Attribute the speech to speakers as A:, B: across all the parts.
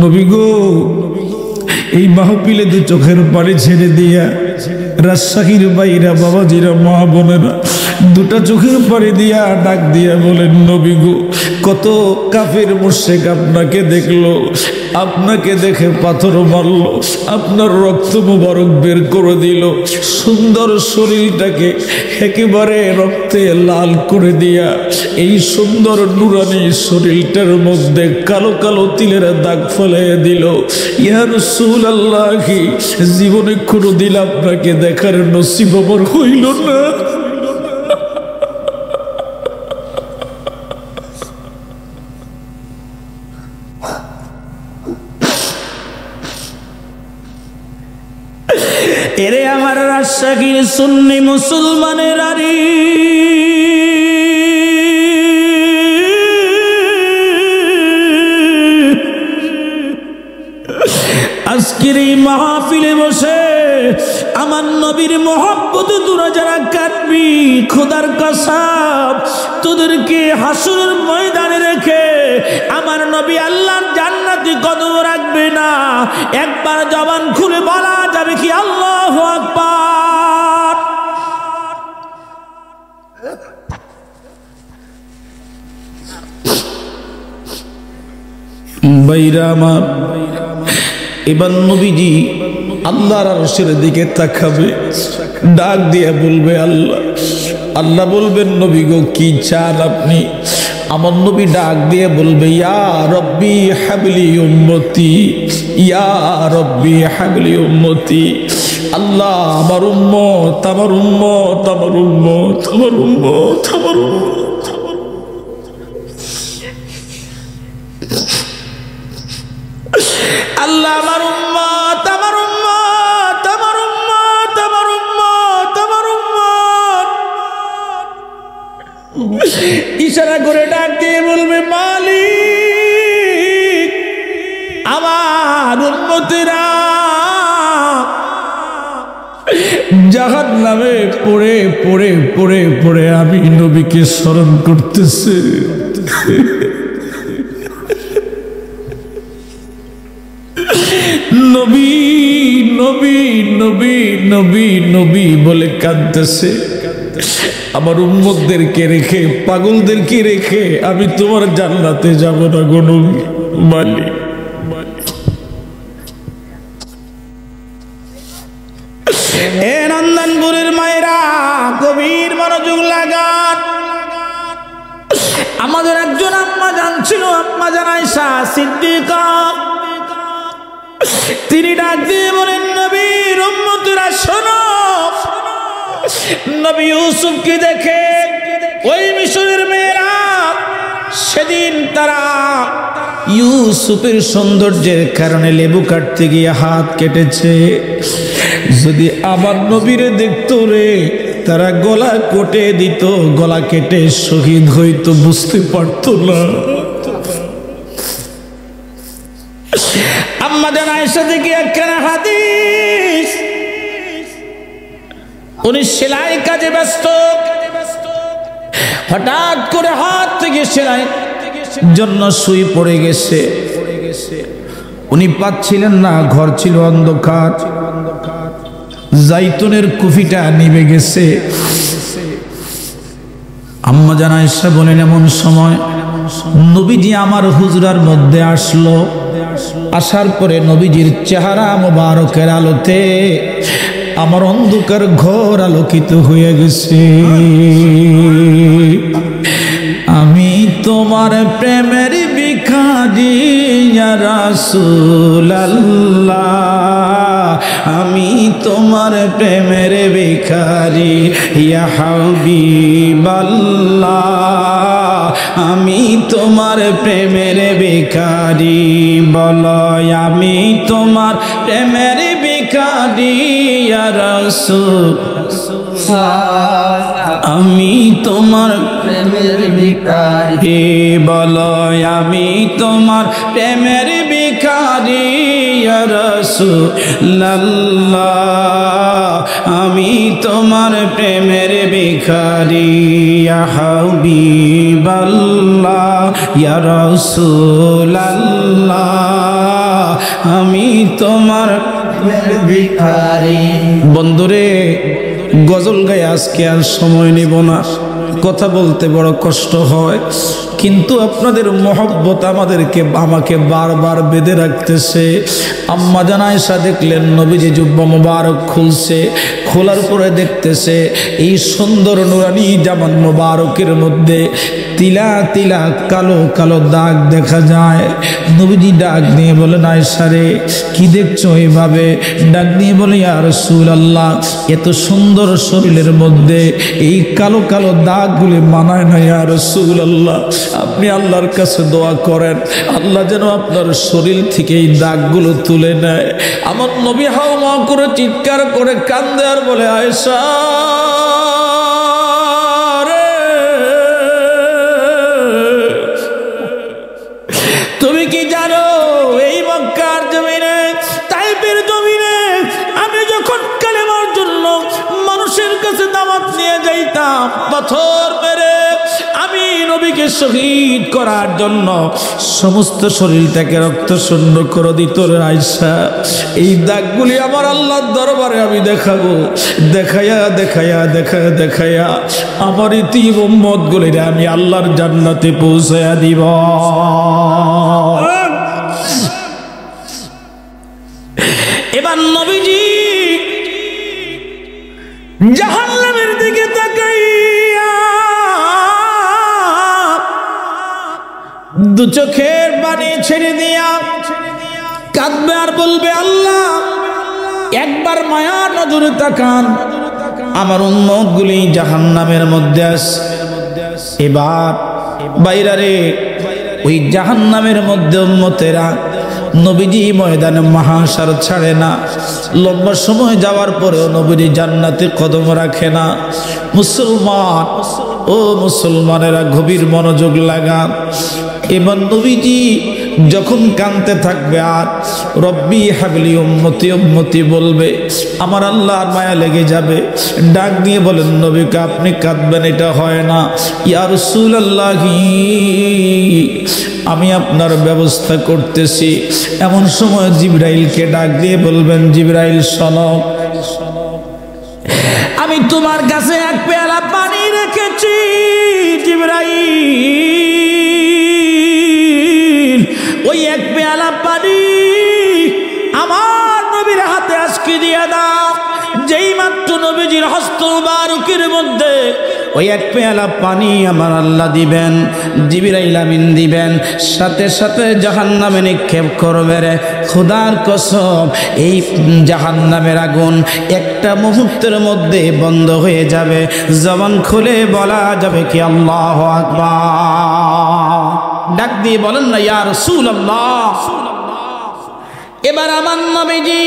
A: নবী গো, এই মাহফিলে দু চোখের পানি ছেড়ে দিয়া রাজশাহীর বাইরা বাবাজিরা মা বোনেরা দুটা চোখের পানি দিয়া ডাক দিয়া বলেন, নবী গো, কত কাফের মুশরিক আপনাকে দেখলো, আপনাকে দেখে পাথর মারলো, আপনার রক্ত মুবারক বের করে দিল, সুন্দর শরীরটাকে একেবারে রক্তে লাল করে দিয়া এই সুন্দর নুরানি শরীরটার মধ্যে কালো কালো তিলের দাগ ফেলে দিল। ইয়া রাসূলুল্লাহ, জীবনে কোনোদিন আপনাকে দেখার নসিব আমার হইল না। এরে আমার রাজশাহীর সুন্নি মুসলমানের আরি, আজকের এই মাহফিলে বসে আমার নবীর মহব্বতে তোরা যারা কাটবি, খোদার কসম তোদেরকে হাসরের ময়দানে রেখে আমার নবী আল্লাহর জান্নাতে কদম রাখবে না। একবার জবান খুলে বলা যাবে কি আল্লাহু আকবার? বাইরা আমার, এবার নবীজি আল্লাহর আরশের দিকে তাকাবে, ডাক দিয়ে বলবে আল্লাহ। আল্লাহ বলবেন, নবী গো, কি চান আপনি? আমার নবী ডাক দিয়ে বলবে, ইয়া রব্বি হাবলি উম্মতি, ইয়া রব্বি হাবলি উম্মতি। আল্লাহ, আমার উম্মত, আমার উম্মত, আমার উম্মত, আমার উম্মত, আমার উম্মত। আল্লাহ, আমার উম্মত, আমার উম্মত, আমার উম্মত, আমার উম্মত, আমার উম্মত। ইশারা করে ডাক দিয়ে বলবে, মালিক, আমার উম্মতেরা জাহান্নামে পড়ে পড়ে পড়ে পড়ে আমি নবীকে স্মরণ করতেছে। নবী নবী নবী নবী নবী বলে কাঁদতেছে। আমার উম্মতদেরকে রেখে, পাগলদেরকে রেখে আমি তোমার জান্নাতে যাব না গো নবী। মালিক, এ নন্দনপুরের মায়েরা গভীর মনোযোগ লাগান। আমাদের একজন আম্মা জান ছিল, আম্মা জান আয়েশা সিদ্দিকা। তিনি ডাক দিয়ে বলেন, নবীর উম্মতেরা শোনো, নবী ইউসুফকে দেখে ওই মিশরের মেয়েরা সেদিন তারা ইউসুফের সৌন্দর্যের কারণে লেবু কাটতে গিয়ে হাত কেটেছে। যদি আমার নবীরে দেখতো রে, তারা গলা কেটে দিত, গলা কেটে শহীদ হইতো, বুঝতে পারতো না। আম্মা জান আয়েশা থেকে একখানা হাদিস, উনি সেলাই কাজে ব্যস্ত, হঠাৎ করে হাত থেকে সেলাই জন্য সুই পড়ে গেছে। উনি পাচ্ছিলেন না, ঘর ছিল অন্ধকার, জাইতুনের কুফিটা নিভে গেছে। আম্মা জান আয়েশা বলেন, এমন সময় নবীজি আমার হুজরার মধ্যে আসলো। আসার পরে নবীজির চেহারা মোবারকের আলোতে আমার অন্ধকার ঘর আলোকিত হয়ে গেছে। আমি তোমার প্রেমের ভিখারি ইয়া রাসূলুল্লাহ, আমি তোমার প্রেমের ভিখারি ইয়া হাবিবাল্লাহ, আমি তোমার প্রেমের ভিখারি। বলো, আমি তোমার প্রেমের ভিখারি ইয়া রাসূল, আমি তোমার প্রেমের ভিখারি। বলো, আমি তোমার প্রেমের ভিখারি ইয়া রাসূলুল্লাহ, আমি তোমার প্রেমের ভিখারি ইয়া হাবিবাল্লাহ, ইয়া রাসূলুল্লাহ, আমি তোমার ভিখারি। বন্ধুরে, গজল গায়ে আজকে আর সময় নেব না, কথা বলতে বড় কষ্ট হয়, কিন্তু আপনাদের মহব্বত আমাকে বারবার বেঁধে রাখতেছে। আম্মা জান আয়েশা দেখলেন নবীজি জুব্বা মোবারক খুলছে, খোলার পরে দেখতেছে এই সুন্দর নুরানি জামান মোবারকের মধ্যে তিলা তিলা কালো কালো দাগ দেখা যায়। নবীজি ডাক দিয়ে বলেন, আয়েশা রে কি দেখছো এইভাবে? ডাক দিয়ে বলে, ইয়া রাসূলুল্লাহ, এত সুন্দর শরীরের মধ্যে এই কালো কালো দাগগুলি মানায় না ইয়া রাসূলুল্লাহ। আপনি আল্লাহর কাছে দোয়া করেন, আল্লাহ যেন আপনার শরীর থেকে এই দাগগুলো তুলে নেয়। আমার নবী হাওয়া করে চিৎকার করে কান্দে আর বলে, আয়েশা রে, তুমি কি জানো এই মক্কার জমিনে, তাইফের জমিনে আমি যখন কালেমার জন্য মানুষের কাছে দাওয়াত নিয়ে যাইতাম, পাথর মেরে আমি নবীকে শহীদ করার জন্য সমস্ত শরীরটাকে রক্ত শূন্য করে দিত রে আয়েশা। এই দাগগুলি আমার আল্লাহর দরবারে আমি দেখাবো, দেখায়া দেখায়া দেখায়া দেখায়া আমার ইতিম উম্মতগুলিরে আমি আল্লাহর জান্নাতে পৌঁছায়া দিব। এবার নবীজি জাহান্নামের দিকে তাকাইয়া দু চোখের পানি ছেড়ে দিয়া কাঁদবে আর বলবে, আল্লাহ একবার মায়া নজরে তাকান, আমার উম্মতগুলি জাহান্নামের মধ্যে আছে। এবার বাইরা রে, ওই জাহান্নামের মধ্যে উম্মতেরা নবীজি ময়দানে মহাশার ছাড়ে না। লম্বা সময় যাওয়ার পরেও নবীজি জান্নাতে কদম রাখে না। মুসলমান, ও মুসলমানেরা গভীর মনোযোগ লাগান। এবার নবীজি যখন কাঁদতে থাকবে আর রব্বি হাবলি উম্মতি উম্মতি বলবে, আমার আল্লাহর মায়া লেগে যাবে। ডাক দিয়ে বলেন, নবীকে আপনি কাঁদবেন, এটা হয় না। ইয়া রাসূলুল্লাহি, আমি আপনার ব্যবস্থা করতেছি। এমন সময় জিবরাইলকে ডাক দিয়ে বলবেন, জিবরাইল শোনো, আমি তোমার কাছে এক পেয়ালা পানি রেখেছি। জিবরাইল, ওই এক পেয়ালা পানি আমার নবীর হাতে আজকে দিয়ে দাও। যেই মাত্র নবীজির হস্ত মুবারকের মধ্যে ওই এক পেয়ালা পানি আমার আল্লাহ দিবেন, জিবরাইল আমিন দিবেন, সাথে সাথে জাহান্নামে নিক্ষেপ করবে রে। খোদার কসম, এই জাহান্নামের আগুন একটা মুহূর্তের মধ্যে বন্ধ হয়ে যাবে। জবান খুলে বলা যাবে কি আল্লাহু আকবার। ডাক দিয়ে বলেন না, ইয়া রাসূলুল্লাহ। এবার আমার নবীজি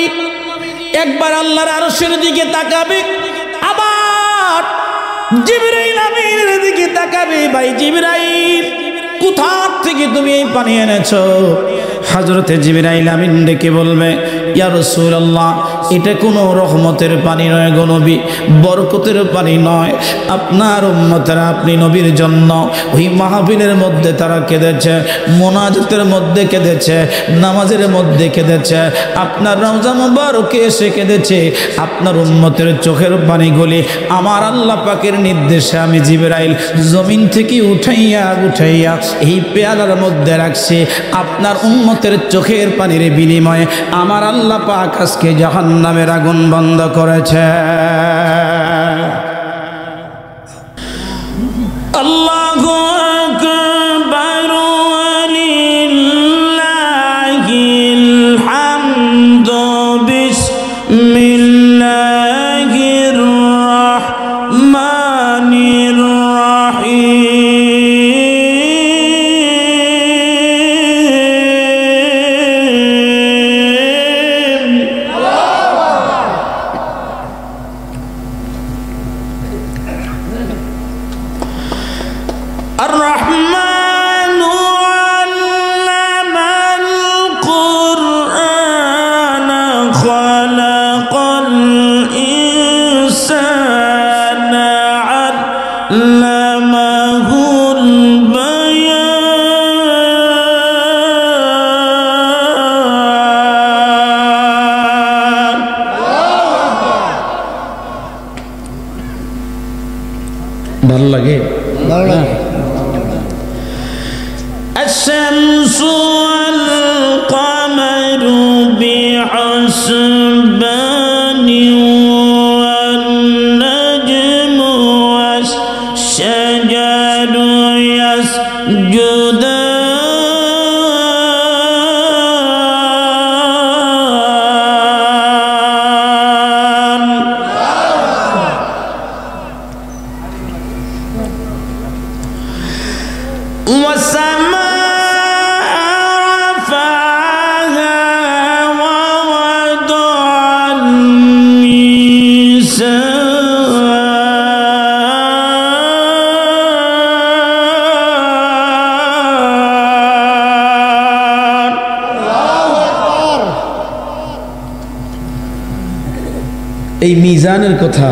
A: একবার আল্লাহর আরশের দিকে তাকাবে, আবার জিবরাইল আমিনের দিকে তাকাবে। ভাই জিবরাইল, কোথা থেকে তুমি এই পানি এনেছো? হযরতে জিবরাইল আমিন ডেকে বলবে, ইয়া রাসূলুল্লাহ, এটা কোনো রহমতের পানি নয় গো নবী, বরকতের পানি নয়। আপনার উম্মতেরা আপনি নবীর জন্য ওই মাহফিলের মধ্যে তারা কেঁদেছে, মোনাজাতের মধ্যে কেঁদেছে, নামাজের মধ্যে কেঁদেছে, আপনার রওজা মুবারকে এসে কেঁদেছে। আপনার উম্মতের চোখের পানিগুলি আমার আল্লাহ পাকের নির্দেশে আমি জিবরাইল জমিন থেকে উঠাইয়া উঠাইয়া এই পেয়ালার মধ্যে রাখছি। আপনার উম্মতের চোখের পানির বিনিময়ে আমার আল্লাহ পাক আজকে জাহান্নামের আগুন বন্ধ করেছে। আল্লাহু আকবার, ওয়ালিল্লাহিল হামদু, বিসমিল্লাহির রাহমানির রাহিম। আর ভালো লাগে?
B: الشمس والقمر بحسبان والنجم والشجر يسجدان
A: এই মিজানের কথা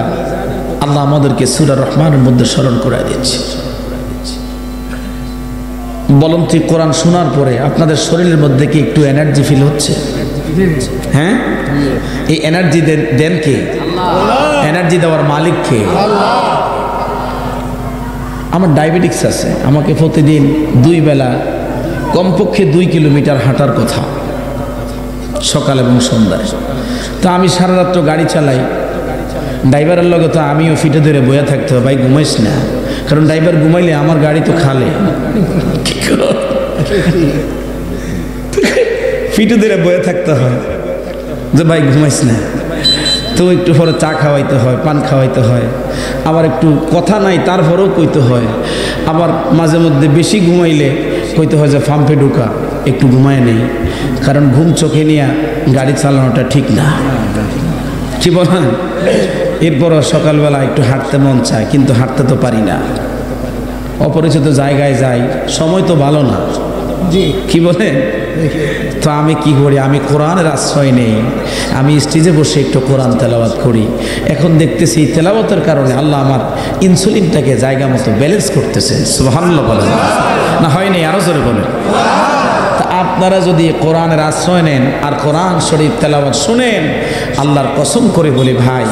A: আল্লাহ আমাদেরকে সূরা রহমানের মধ্যে স্মরণ করায় দিচ্ছে। বলুন তো, কোরআন শোনার পরে আপনাদের শরীরের মধ্যে কি একটু এনার্জি ফিল হচ্ছে? হ্যাঁ, এই এনার্জি দেন কে? এনার্জি দেওয়ার মালিক কে? আমার ডায়াবেটিক্স আছে, আমাকে প্রতিদিন 2 বেলা কমপক্ষে 2 কিলোমিটার হাঁটার কথা, সকাল এবং সন্ধ্যায়। তো আমি সারা রাত্র গাড়ি চালাই, ড্রাইভারের লগে তো আমিও ফিটে ধরে বয়ে থাকতে হয়, ভাই ঘুমাইস না, কারণ ড্রাইভার ঘুমাইলে আমার গাড়ি তো খালে, ফিটে ধরে বয়ে থাকতে হয় যে ভাই ঘুমাইস না। তো একটু পরে চা খাওয়াইতে হয়, পান খাওয়াইতে হয়, আবার একটু কথা নাই তারপরেও কইতে হয়, আবার মাঝে মধ্যে বেশি ঘুমাইলে কইতে হয় যে পাম্পে ঢুকা, একটু ঘুমায় নেই, কারণ ঘুম চোখে নিয়ে গাড়ি চালানোটা ঠিক না, কি বলেন? এরপরও সকালবেলা একটু হাঁটতে মন চায়, কিন্তু হাঁটতে তো পারি না, অপরিচিত জায়গায় যাই, সময় তো ভালো না, কি বলেন? তো আমি কি করি, আমি কোরআনের আশ্রয় নেই, আমি স্টেজে বসে একটু কোরআন তেলাওয়াত করি। এখন দেখতেছি তেলাওয়াতের কারণে আল্লাহ আমার ইনসুলিনটাকে জায়গা মতো ব্যালেন্স করতেছে। সুবহানাল্লাহ বলেন না? হয়নি? আরো জোরে বলেন। তা আপনারা যদি কোরআনের আশ্রয় নেন আর কোরআন শরীফ তেলাওয়াত শুনেন, আল্লাহর কসম করে বলি ভাই,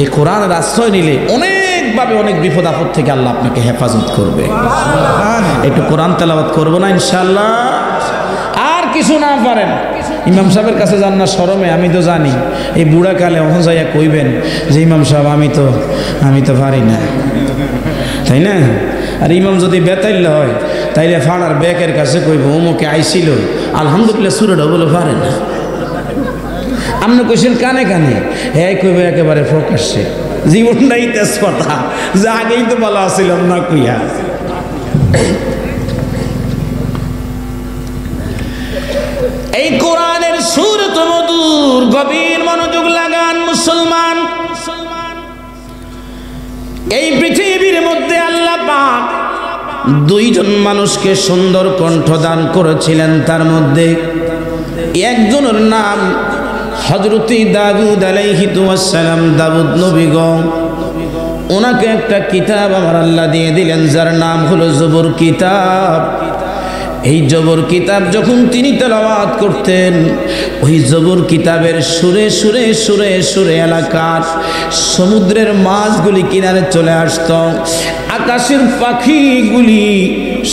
A: এই কোরআনের আশ্রয় নিলে অনেকভাবে অনেক বিপদ আপদ থেকে আল্লাহ আপনাকে হেফাজত করবে। একটু কোরআন তেলাওয়াত করবো না ইনশাআল্লাহ? আর কিছু না পারেন, ইমাম সাহেবের কাছে যান না শরমে, আমি তো জানি এই বুড়া কালে অহন যাইয়া কইবেন যে ইমাম সাহেব আমি তো পারি না, তাই না? আর ইমাম যদি বেতাইল হয় তাইলে ফাড়ার ব্যাকের কাছে কইব অমুকে আইছিল আলহামদুলিল্লাহ সুরাটা বলে পারে না। আপনি কইছেন কানে কানে, হ্যাঁ কইবে একেবারে প্রকাশ্যে, জীবনটাই তেজ কথা, যে আগেই তো ভালো আসছিলাম না কইয়া।
B: এই কোরআনের সুর তো মধুর, গভীর মনোযোগ লাগান মুসলমান। এই পৃথিবীর মধ্যে আল্লাহ পাক 2 জন মানুষকে সুন্দর কণ্ঠ দান করেছিলেন, তার মধ্যে একজনের নাম হযরত দাউদ আলাইহিস সালাম, দাউদ নবী গো। ওনাকে একটা কিতাব আমার আল্লাহ দিয়ে দিলেন, যার নাম হলো জবর কিতাব। এই জবর কিতাব যখন তিনি তেলাওয়াত করতেন, ওই জবর কিতাবের সুরে সুরে সুরে সুরে এলাকার সমুদ্রের মাছগুলি কিনারে চলে আসত, আকাশের পাখিগুলি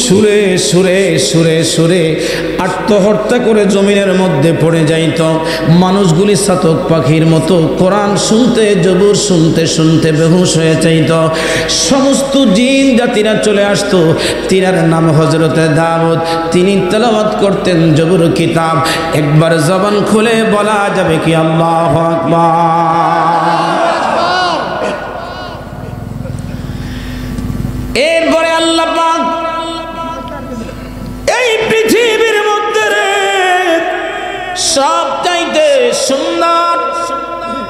B: সুরে সুরে সুরে সুরে আত্মহত্যা করে জমিনের মধ্যে পড়ে যাইত। মানুষগুলি চাতক পাখির মতো কোরআন শুনতে, জবর শুনতে শুনতে বেহুশ হয়ে যাইত। সমস্ত জিন জাতিরা চলে আসতো, তিনার নাম হযরতে দাউদ, তিনি তেলাওয়াত করতেন জবর কিতাব। একবার জবান খুলে বলা যাবে কি আল্লাহু আকবার। এরপরে আল্লাহ পাক এই পৃথিবীর মধ্যে সবচাইতে সুন্দর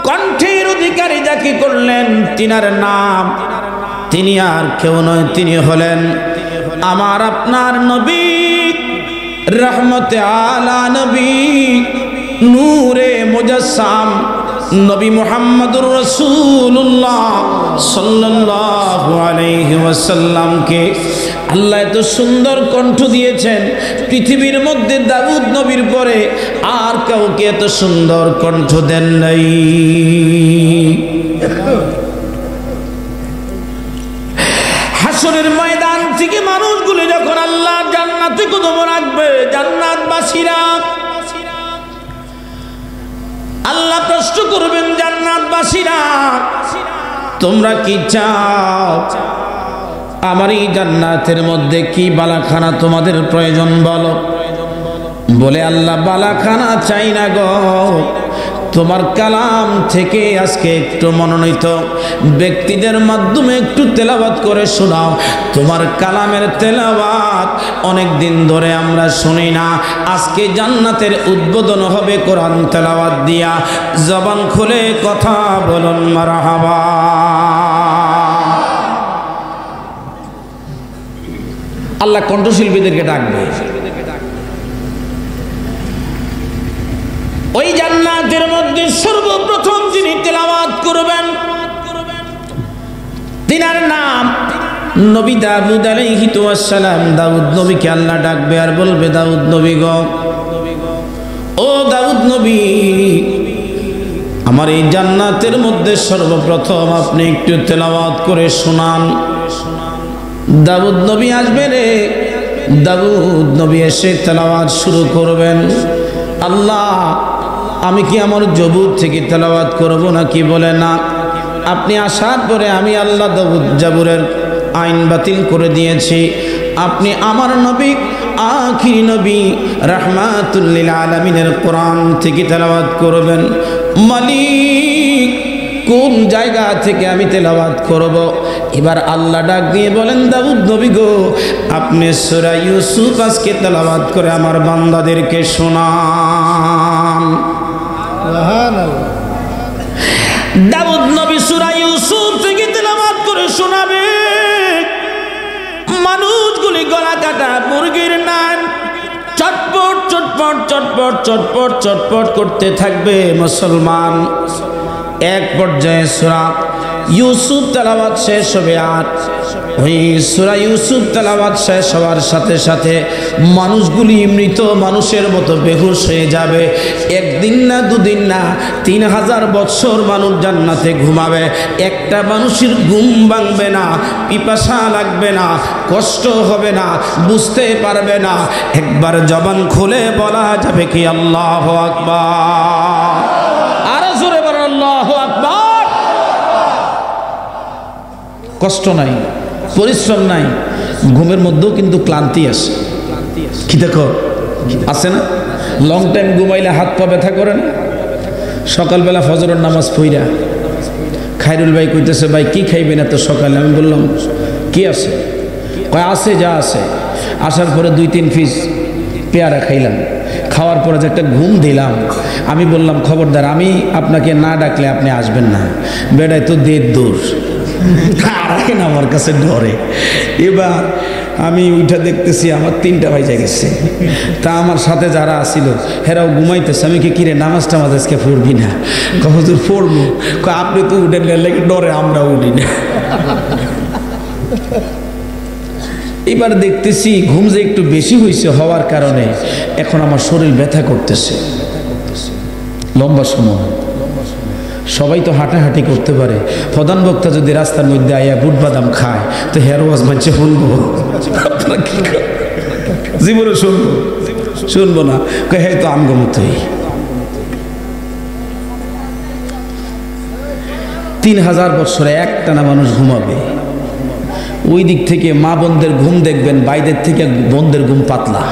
B: কণ্ঠের অধিকারী যাকে করলেন, তিনার নাম, তিনি আর কেউ নয়, তিনি হলেন আমার আপনার নবী, রহমতে আলা নবী, নূরে মুজাসসাম নবী মুহাম্মদুর রাসূলুল্লাহ সাল্লাল্লাহু আলাইহি ওয়াসাল্লামকে আল্লাহ এত সুন্দর কণ্ঠ দিয়েছেন। পৃথিবীর মধ্যে দাউদ নবীর পরে আর কাউকে এত সুন্দর কণ্ঠ দেন নাই। প্রশ্ন করবেন জান্নাতবাসীরা, তোমরা কি চাও? আমার এই জান্নাতের মধ্যে কি বালাখানা তোমাদের প্রয়োজন বলো? বলে আল্লাহ বালাখানা চাই না গো, তোমার কালাম থেকে আজকে একটু মনোনীত ব্যক্তিদের মাধ্যমে একটু তেলাওয়াত করে শোনাও। তোমার কালামের তেলাওয়াত অনেক দিন ধরে আমরা শুনি না, আজকে জান্নাতের উদ্বোধন হবে কোরআন তেলাওয়াত দিয়া। জবান খুলে কথা বলুন মারহাবা। আল্লাহ কণ্ঠশিল্পীদেরকে ডাকবে। ওই জান্নাতের মধ্যে সর্বপ্রথম যিনি তেলাওয়াত করবেন তিনার নাম নবী দাউদ আলাইহিস সালাম। দাউদ নবীকে আল্লাহ ডাকবে আর বলবে, দাউদ নবী গো, ও দাউদ নবী, আমার এই জান্নাতের মধ্যে সর্বপ্রথম আপনি একটু তেলাওয়াত করে শোনান। দাউদ নবী আসবে রে। দাউদ নবী এসে তেলাওয়াত শুরু করবেন। আল্লাহ, আমি কি আমার জবুর থেকে তেলাওয়াত করব নাকি? বলে না, আপনি আসার পরে আমি আল্লাহ দাউদ জাবুরের আইন বাতিল করে দিয়েছি। আপনি আমার নবী, আখিরি নবী, রাহমাতুল লিল আলামিনের কোরআন থেকে তেলাওয়াত করবেন। মালিক, কোন জায়গা থেকে আমি তেলাওয়াত করব? এবার আল্লাহ ডাক দিয়ে বলেন, দাউদ নবী গো, আপনি সূরা ইউসুফ আজকে তেলাওয়াত করে আমার বান্দাদেরকে শোনান। দাউদ নবী সূরা ইউসুফ থেকে তেলাওয়াত করে শোনাবে। মানুষগুলি গলা কাটা মুরগির নান চটপট চটপট চটপট চটপট চটপট করতে থাকবে মুসলমান। এক পর্যায়ে সূরা ইউসুফ তেলাওয়াত শেষ হবে। আর ওই সূরা ইউসুফ তেলাওয়াত শেষ হওয়ার সাথে সাথে মানুষগুলি মৃত মানুষের মতো বেহুশ হয়ে যাবে। একদিন না, দুদিন না, 3000 বছর মানুষ জান্নাতে ঘুমাবে, একটা মানুষের ঘুম ভাঙবে না, পিপাসা লাগবে না, কষ্ট হবে না, বুঝতে পারবে না। একবার জবান খুলে বলা যাবে কি আল্লাহু আকবার। আর জোরে বলো আল্লাহু আকবার। কষ্ট নাই, পরিশ্রম নাই, ঘুমের মধ্যেও কিন্তু ক্লান্তি আসে। কি দেখো আছে না, লং টাইম ঘুমাইলে হাত পা ব্যথা করে না? সকালবেলা ফজরের নামাজ পইরা খায়রুল ভাই কইতেছে, ভাই কি খাইবেন এত সকালে? আমি বললাম কি আছে? কয় আছে যা আছে। আসার পরে 2-3 পিস পেয়ারা খাইলাম, খাওয়ার পরে যে একটা ঘুম দিলাম। আমি বললাম, খবরদার, আমি আপনাকে না ডাকলে আপনি আসবেন না। বেড়ায় তো দেড় দূর, তারাই না আমার কাছে ডরে। এবার আমি উঠা দেখতেছি আমার 3টা বাজে গেছে। তা আমার সাথে যারা আসিল হেরাও ঘুমাইতেছে। আমি কি কিরে নামাজ টামাজ আজকে পড়বি না? হুজুর পড়বো। আপনি তো উঠেন লেগে ডরে, আমরা উঠি না। এবার দেখতেছি ঘুম যে একটু বেশি হয়েছে হওয়ার কারণে এখন আমার শরীর ব্যথা করতেছে লম্বা সময়। সবাই তো হাঁটাহাঁটি করতে পারে, প্রধান বক্তা যদি রাস্তার মধ্যে আইয়া বুট বাদাম খায় তো হেয়ার ওয়াশ মানছে শুনবো? জীবনে শুনবো না। হ্যাঁ তো আমগমতই 3000 বছরে একটানা মানুষ ঘুমাবে। ওই দিক থেকে মা বোনদের ঘুম দেখবেন, বাইদের থেকে বোনদের ঘুম পাতলা।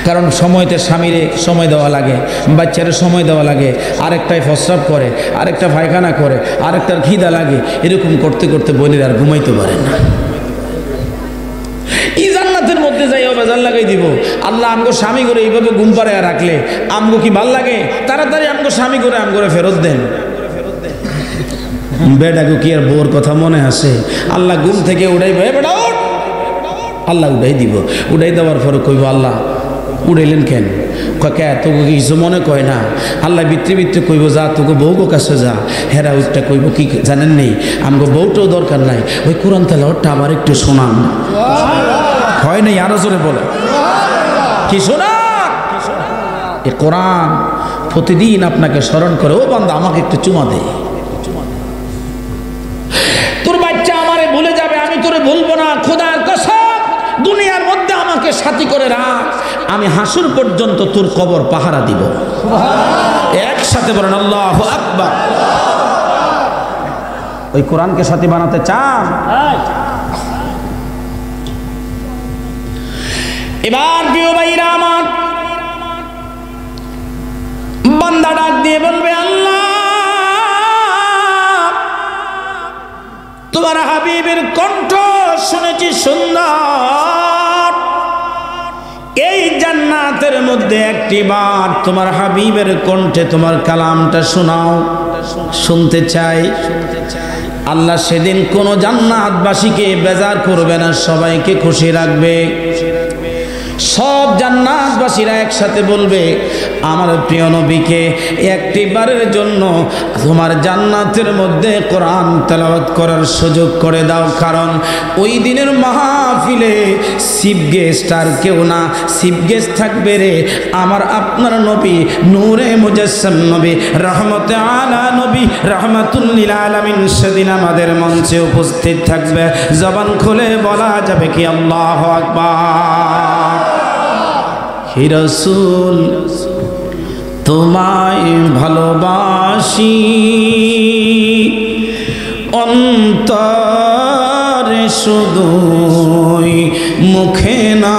B: কারণ সময়তে স্বামীরে সময় দেওয়া লাগে, বাচ্চারে সময় দেওয়া লাগে, আরেকটাই প্রস্রাব করে, আরেকটা পায়খানা করে, আরেকটার খিদা লাগে। এরকম করতে করতে বোনের আর ঘুমাইতে পারে না। এই জান্নাতের মধ্যে যাই বেজার লাগাই দিব। আল্লাহ আমগো স্বামী করে এইভাবে ঘুম পাড়ায় রাখলে আমগো কি ভাল লাগে? তাড়াতাড়ি আমগো স্বামী করে আমগরে ফেরত দেন। বেডাগো কি আর বউর কথা মনে আসে? আল্লাহ ঘুম থেকে উঠাইবে, বেটা উঠ। আল্লাহ উঠাই দিব। উঠাই দেওয়ার পরে কইব, আল্লাহ উড়াইলেন কেন? কে তোকে কিছু মনে কয় না। আল্লাহ ভিত্রে ভিত্রে কইব, যা তোকে বউগো কাছে যা। হেরা উঠটা কইব, কি জানেন নেই আমগো বউটাও দরকার নাই, ওই কোরআন তেলাওয়াতটা আবার একটু শোনান। হয় নাই? আরো জোরে বলে কি শোনা? এ কোরআন প্রতিদিন আপনাকে স্মরণ করে, ও বান্দা আমাকে একটু চুমা দে। তোর বাচ্চা আমারে ভুলে যাবে, আমি তোরে ভুলবো না। খোদার কসম, দুনিয়ার মধ্যে আমাকে সাথী করে রাখ, আমি হাসুর পর্যন্ত তোর কবর পাহারা দিব। একসাথে বলেন আল্লাহু আকবার। ওই কোরআনকে সাথী বানাতে চান? এবার প্রিয় ভাইরা আমার, বান্দা ডাক দিয়ে বলবে, আল্লাহ তোমার হাবিবের কণ্ঠ শুনেছি সুন্দর, এই জান্নাতের মধ্যে একটি বার তোমার হাবিবের কণ্ঠে তোমার কালামটা শোনাও, শুনতে চাই। আল্লাহ সেদিন কোনো জান্নাতবাসীকে বেজার করবে না, সবাইকে খুশি রাখবে। সব জান্নাতবাসীরা একসাথে বলবে, আমার প্রিয় নবীকে একটি বারের জন্য তোমার জান্নাতের মধ্যে কোরআন তেলাওয়াত করার সুযোগ করে দাও। কারণ ওই দিনের মাহফিলে চিফ গেস্ট আর কেউ না, চিফ গেস্ট থাকবে রে আমার আপনার নবী, নূরে মুজাসসাম নবী, রহমতে আলা নবী, রাহমাতুল লিল আলামিন। সেদিন আমাদের মঞ্চে উপস্থিত থাকবে, জবান খুলে বলা যাবে কি আল্লাহু আকবার। হে রাসূল তোমায় ভালোবাসি, অন্তরে শুধুই মুখে না,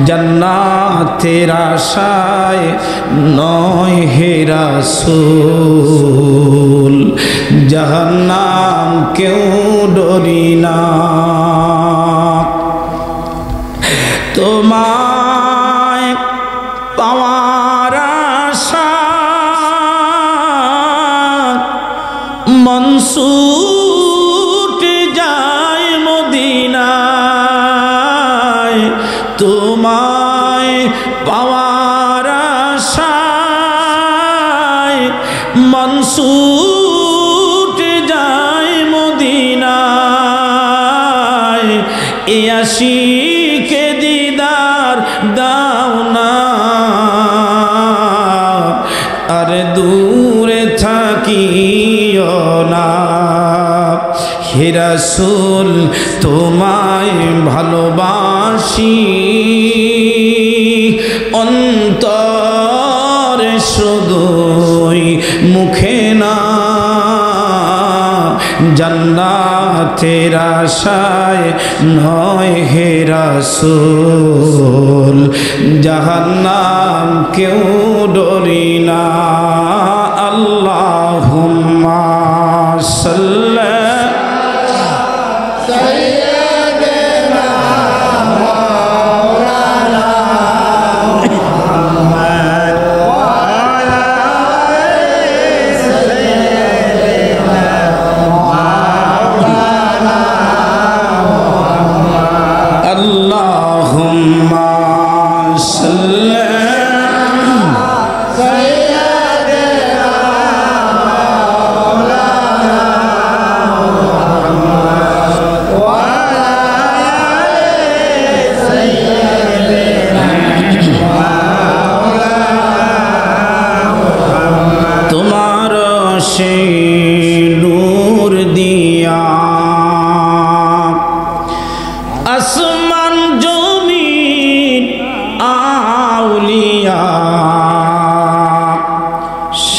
B: জান্নাতের আশায় নয় হে রাসূল, জাহান্নাম কেউ ডরি না। তোমায় পাওয়ার আশা মনসুট যায় মদিনায়, তোমায় পাওয়ার আশায় মনসুট যায় মদিনায়। এ আশিকে দিদার দাও না, আর দূরে থাকিও না। হে রাসূল তোমায় ভালোবাসি, অন্তরে শুধুই মুখে না, জান্নাতের আশায় নয় হে রাসূল, জাহান্নাম কেউ ডরি না। আল্লাহুম্মা সাল্লি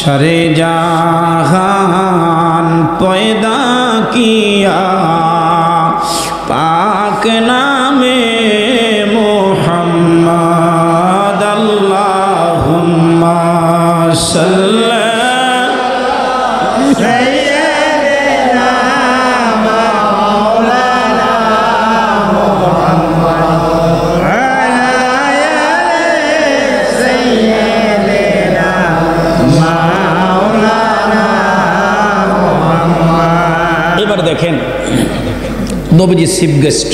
B: शरे जहान पैदा किया पाक नामे मोहम्मद अल्लाहुम्मा सल्ली দেখেন নবীজি চিফ গেস্ট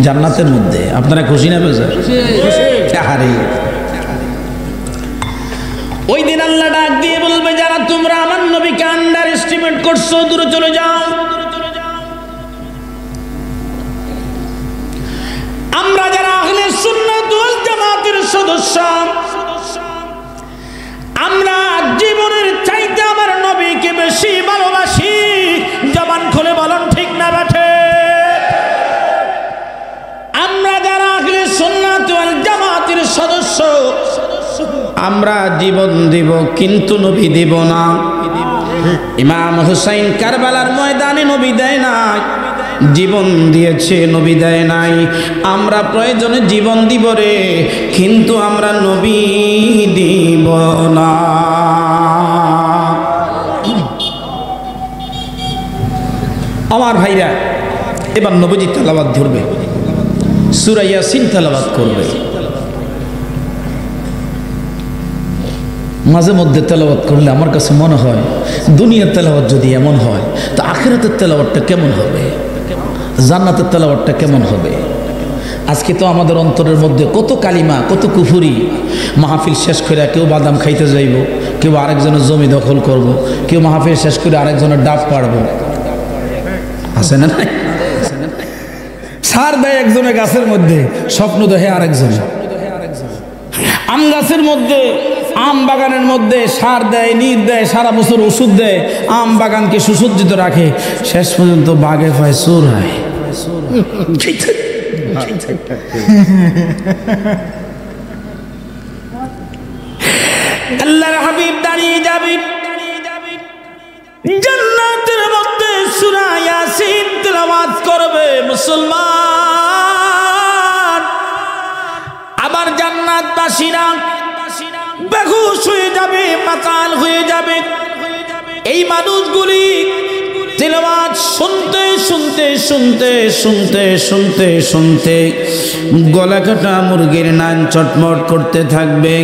B: জান্নাতের মধ্যে, আপনারা খুশি না বেজার? ওই দিন আল্লাহ ডাক দিয়ে বলবে, যারা তোমরা আমার নবীকে আন্ডার এস্টিমেট করছো দূরে চলে যাও। আমরা যারা আহলে সুন্নাত ওয়াল জামাতের সদস্য, আমরা জীবনের চাইতে আমার নবীকে বেশি ভালোবাসি। জবান খুলে বলুন ঠিক না বেঠে? আমরা যারা আহলে সুন্নাত ওয়াল জামাতের সদস্য, আমরা জীবন দিব কিন্তু নবী দিব না। ইমাম হুসাইন কারবালার ময়দানে নবী দেয় নাই, জীবন দিয়েছে, নবী দেয় নাই। আমরা প্রয়োজনে জীবন দিব রে, কিন্তু আমরা নবী দিব না। আমার ভাইরা, এবার নবীজি তেলাওয়াত ধরবে, সূরা ইয়াসিন তেলাওয়াত করবে। মাঝে মধ্যে তেলাওয়াত করলে আমার কাছে মনে হয় দুনিয়ার তেলাওয়াত যদি এমন হয় তো আখিরাতের তেলাওয়াতটা কেমন হবে, জান্নাতের তেলাওয়াতটা কেমন হবে। আজকে তো আমাদের অন্তরের মধ্যে কত কালিমা, কত কুফুরি। মাহফিল শেষ করে কেউ বাদাম খাইতে যাইব, কেউ আরেকজনের জমি দখল করব, কেউ মাহফিল শেষ করে আরেকজনের ডাব পাড়ব, আছে না? সার দেয় একজনের গাছের মধ্যে, স্বপ্ন দেখে আরেকজন। আম গাছের মধ্যে, আম বাগানের মধ্যে সার দেয়, নির দেয়, সারা বছর ওষুধ দেয়, আম বাগানকে সুসজ্জিত রাখে, শেষ পর্যন্ত বাগে পায় চোর হয়। আল্লাহর হাবিব দাঁড়িয়ে যাবে জান্নাতের মধ্যে, সূরা ইয়াসিন তেলাওয়াত করবে মুসলমান। আবার জান্নাতবাসীরা বেহুশ হয়ে যাবে, মাতাল হয়ে যাবে। এই মানুষগুলি তেলাওয়াত শুনতে শুনতে শুনতে শুনতে শুনতে শুনতে গলা কাটা মুরগির নান চটমট করতে থাকবে।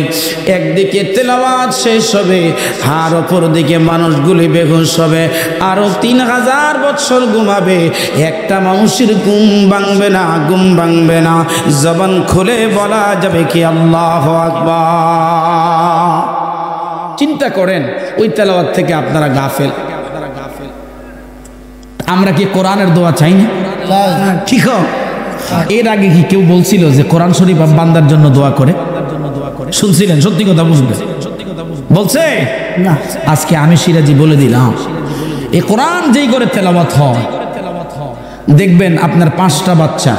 B: একদিকে তেলাওয়াত শেষ হবে, আর অপর দিকে মানুষগুলি বেহুশ হবে, আরো 3000 বছর ঘুমাবে। একটা মানুষের ঘুম ভাঙবে না, ঘুম ভাঙবে না। জবান খুলে বলা যাবে কি আল্লাহু আকবার। চিন্তা করেন, ওই তেলাওয়াত থেকে আপনারা গাফেল। আমরা কি কোরআনের দোয়া চাই না? ঠিক। এর আগে কি কেউ বলছিল যে কোরআন শরীফ বান্দার জন্য দোয়া করে? শুনছিলেন? সত্যি কথা বুঝবে বলছে না। আজকে আমি সিরাজি বলে দিলাম, এই কোরআন যেই করে তেলাওয়াত হয়, দেখবেন আপনার 5টা বাচ্চা,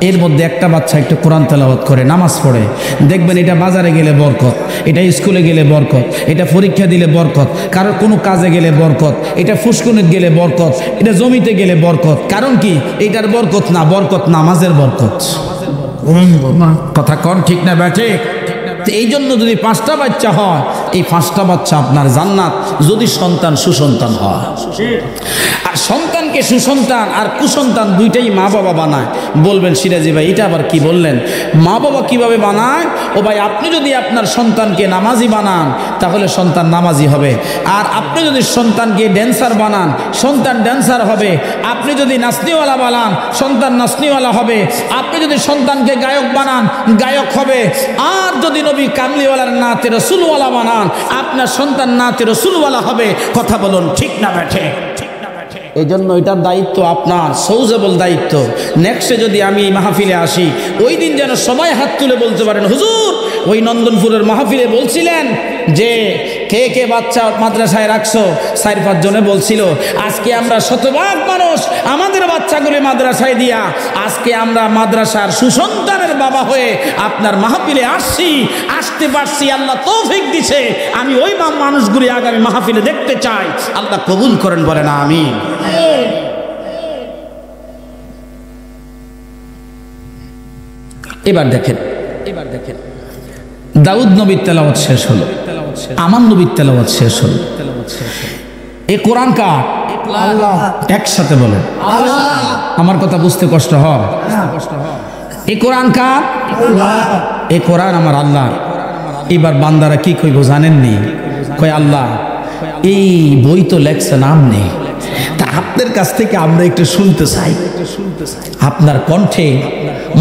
B: এর মধ্যে একটা বাচ্চা একটু কোরআন তেলাওয়াত করে, নামাজ পড়ে, দেখবেন এটা বাজারে গেলে বরকত, এটা স্কুলে গেলে বরকত, এটা পরীক্ষা দিলে বরকত, কারোর কোনো কাজে গেলে বরকত, এটা ফুসকুনিতে গেলে বরকত, এটা জমিতে গেলে বরকত। কারণ কি? এটার বরকত না, বরকত নামাজের বরকত। কথা কন ঠিক না ব্যাটে? এই জন্য যদি 5টা বাচ্চা হয়, এই 5টা বাচ্চা আপনার জান্নাত, যদি সন্তান সুসন্তান হয়। আর সন্তানকে সুসন্তান আর কুসন্তান দুইটাই মা বাবা বানায়। বলবেন সিরাজি ভাই এটা আবার কি বললেন? মা বাবা কিভাবে বানায়? ও ভাই, আপনি যদি আপনার সন্তানকে নামাজি বানান তাহলে সন্তান নামাজি হবে, আর আপনি যদি সন্তানকে ড্যান্সার বানান সন্তান ড্যান্সার হবে, আপনি যদি নাচনিওয়ালা বানান সন্তান নাচনিওয়ালা হবে, আপনি যদি সন্তানকে গায়ক বানান গায়ক হবে, আর যদি নবী কামলিওয়ালার নাতে রসুলওয়ালা বানান আপনার সন্তান নাতে রসুলওয়ালা হবে। কথা বলুন ঠিক না ব্যাঠে? এই জন্য এটার দায়িত্ব আপনার, সৌজেবল দায়িত্ব। নেক্সটে যদি আমি এই মাহফিলে আসি, ওই দিন যেন সবাই হাত তুলে বলতে পারেন, হুজুর ওই নন্দনপুরের মাহফিলে বলছিলেন যে কে কে বাচ্চা মাদ্রাসায় রাখছো, 4-5 জনে বলছিল। আজকে আমরা শতভাগ মানুষ আমাদের বাচ্চাগুলি মাদ্রাসায় দিয়া, আজকে আমরা মাদ্রাসার সুসন্তানের বাবা হয়ে আপনার মাহফিলে আসতে পারছি। আল্লাহ তৌফিক দিছে। আমি ওই মানুষগুলি আগামী মাহফিলে দেখতে চাই। আল্লাহ কবুল করেন, বলেন আমিন। এবার দেখেন দাউদ নবীর তেলাওয়াত শেষ হলো, আমার নবীর তেলাওয়াত শেষ হলো। এ কোরআন কার? একসাথে বলেন, আমার কথা বুঝতে কষ্ট হয়। এ কোরআন কার? এ কোরআন আমার আল্লাহ। এবার বান্দারা কি কইব জানেননি? কয় আল্লাহ এই বই তো লেখছেন আপনি, তা আপনার কাছ থেকে আমরা একটু শুনতে চাই, আপনার কণ্ঠে,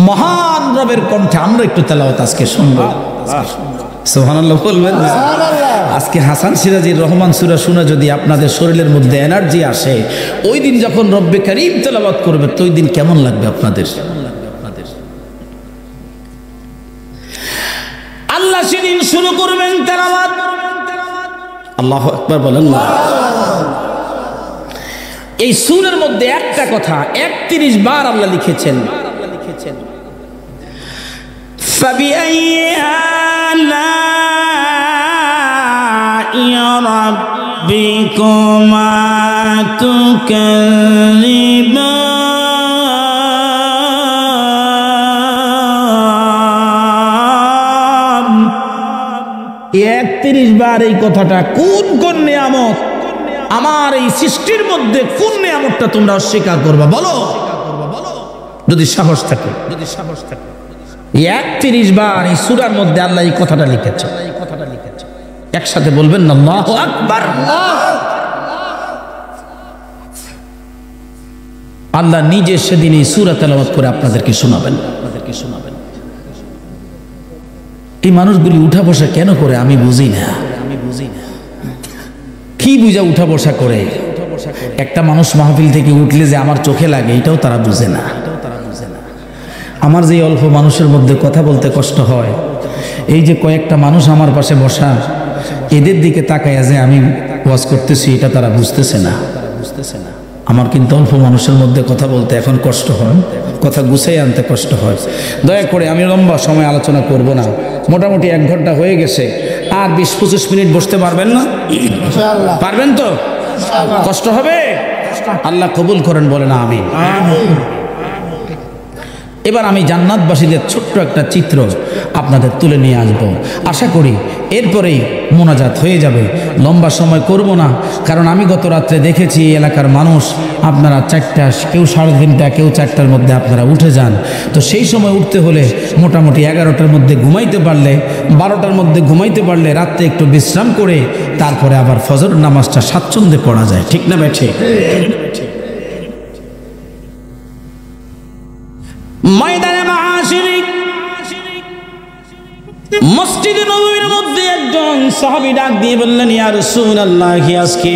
B: মহান রবের কণ্ঠে আমরা একটু তেলাওয়াত আজকে শুনবো। সুবহানাল্লাহ বলবেন না? আজকে হাসান সিরাজির রহমান সূরা শুনে যদি আপনাদের শরীরের মধ্যে এনার্জি আসে, ওই দিন যখন রব্বে কারীম তেলাওয়াত করবে তো ওই দিন কেমন লাগবে আপনাদের? আল্লাহ সেদিন শুরু করবেন তেলাওয়াত। আল্লাহু আকবার বলেন না? এই সূরার মধ্যে একটা কথা 31 বার আল্লাহ লিখেছেন, فبأي آلاء ربكما تكذبان 31 বার এই কথাটা কোন কোন নিয়ামত আমার এই সৃষ্টির মধ্যে কোন নিয়ামতটা তোমরা অস্বীকার করবা বলো যদি সাহস থাকে 31 বার এই সূরার মধ্যে আল্লাহ এই কথাটা লিখেছে একসাথে বলবেন না আল্লাহু আকবার আল্লাহ নিজে সেদিন এই সূরা তেলাওয়াত করে আপনাদেরকে শোনাবেন এই মানুষগুলি উঠা বসা কেন করে আমি বুঝি না কি বুঝা উঠা বসা করে একটা মানুষ মাহফিল থেকে উঠলে যে আমার চোখে লাগে এটাও তারা বুঝে না আমার যে অল্প মানুষের মধ্যে কথা বলতে কষ্ট হয় এই যে কয়েকটা মানুষ আমার পাশে বসা এদের দিকে তাকায়া যে আমি ওয়াজ করতেছি এটা তারা বুঝতেছে না আমার কিন্তু অল্প মানুষের মধ্যে কথা বলতে এখন কষ্ট হয় কথা গুছাই আনতে কষ্ট হয় দয়া করে আমি লম্বা সময় আলোচনা করব না মোটামুটি 1 ঘন্টা হয়ে গেছে আর 20-25 মিনিট বসতে পারবেন না পারবেন তো কষ্ট হবে আল্লাহ কবুল করেন বলেন আমিন এবার আমি জান্নাতবাসীদের ছোট্ট একটা চিত্র আপনাদের তুলে নিয়ে আসবো আশা করি এরপরেই মোনাজাত হয়ে যাবে লম্বা সময় করব না কারণ আমি গত রাত্রে দেখেছি এই এলাকার মানুষ আপনারা 4টা কেউ 3:30 কেউ 4টার মধ্যে আপনারা উঠে যান তো সেই সময় উঠতে হলে মোটামুটি 11টার মধ্যে ঘুমাইতে পারলে 12টার মধ্যে ঘুমাইতে পারলে রাত্রে একটু বিশ্রাম করে তারপরে আবার ফজর নামাজটা স্বাচ্ছন্দ্যে পড়া যায় ঠিক না বেঠে ময়দানে মাহাশিরি মসজিদে নববীর মধ্যে একজন সাহাবী ডাক দিয়ে বললেন ইয়া রাসূলুল্লাহ আজকে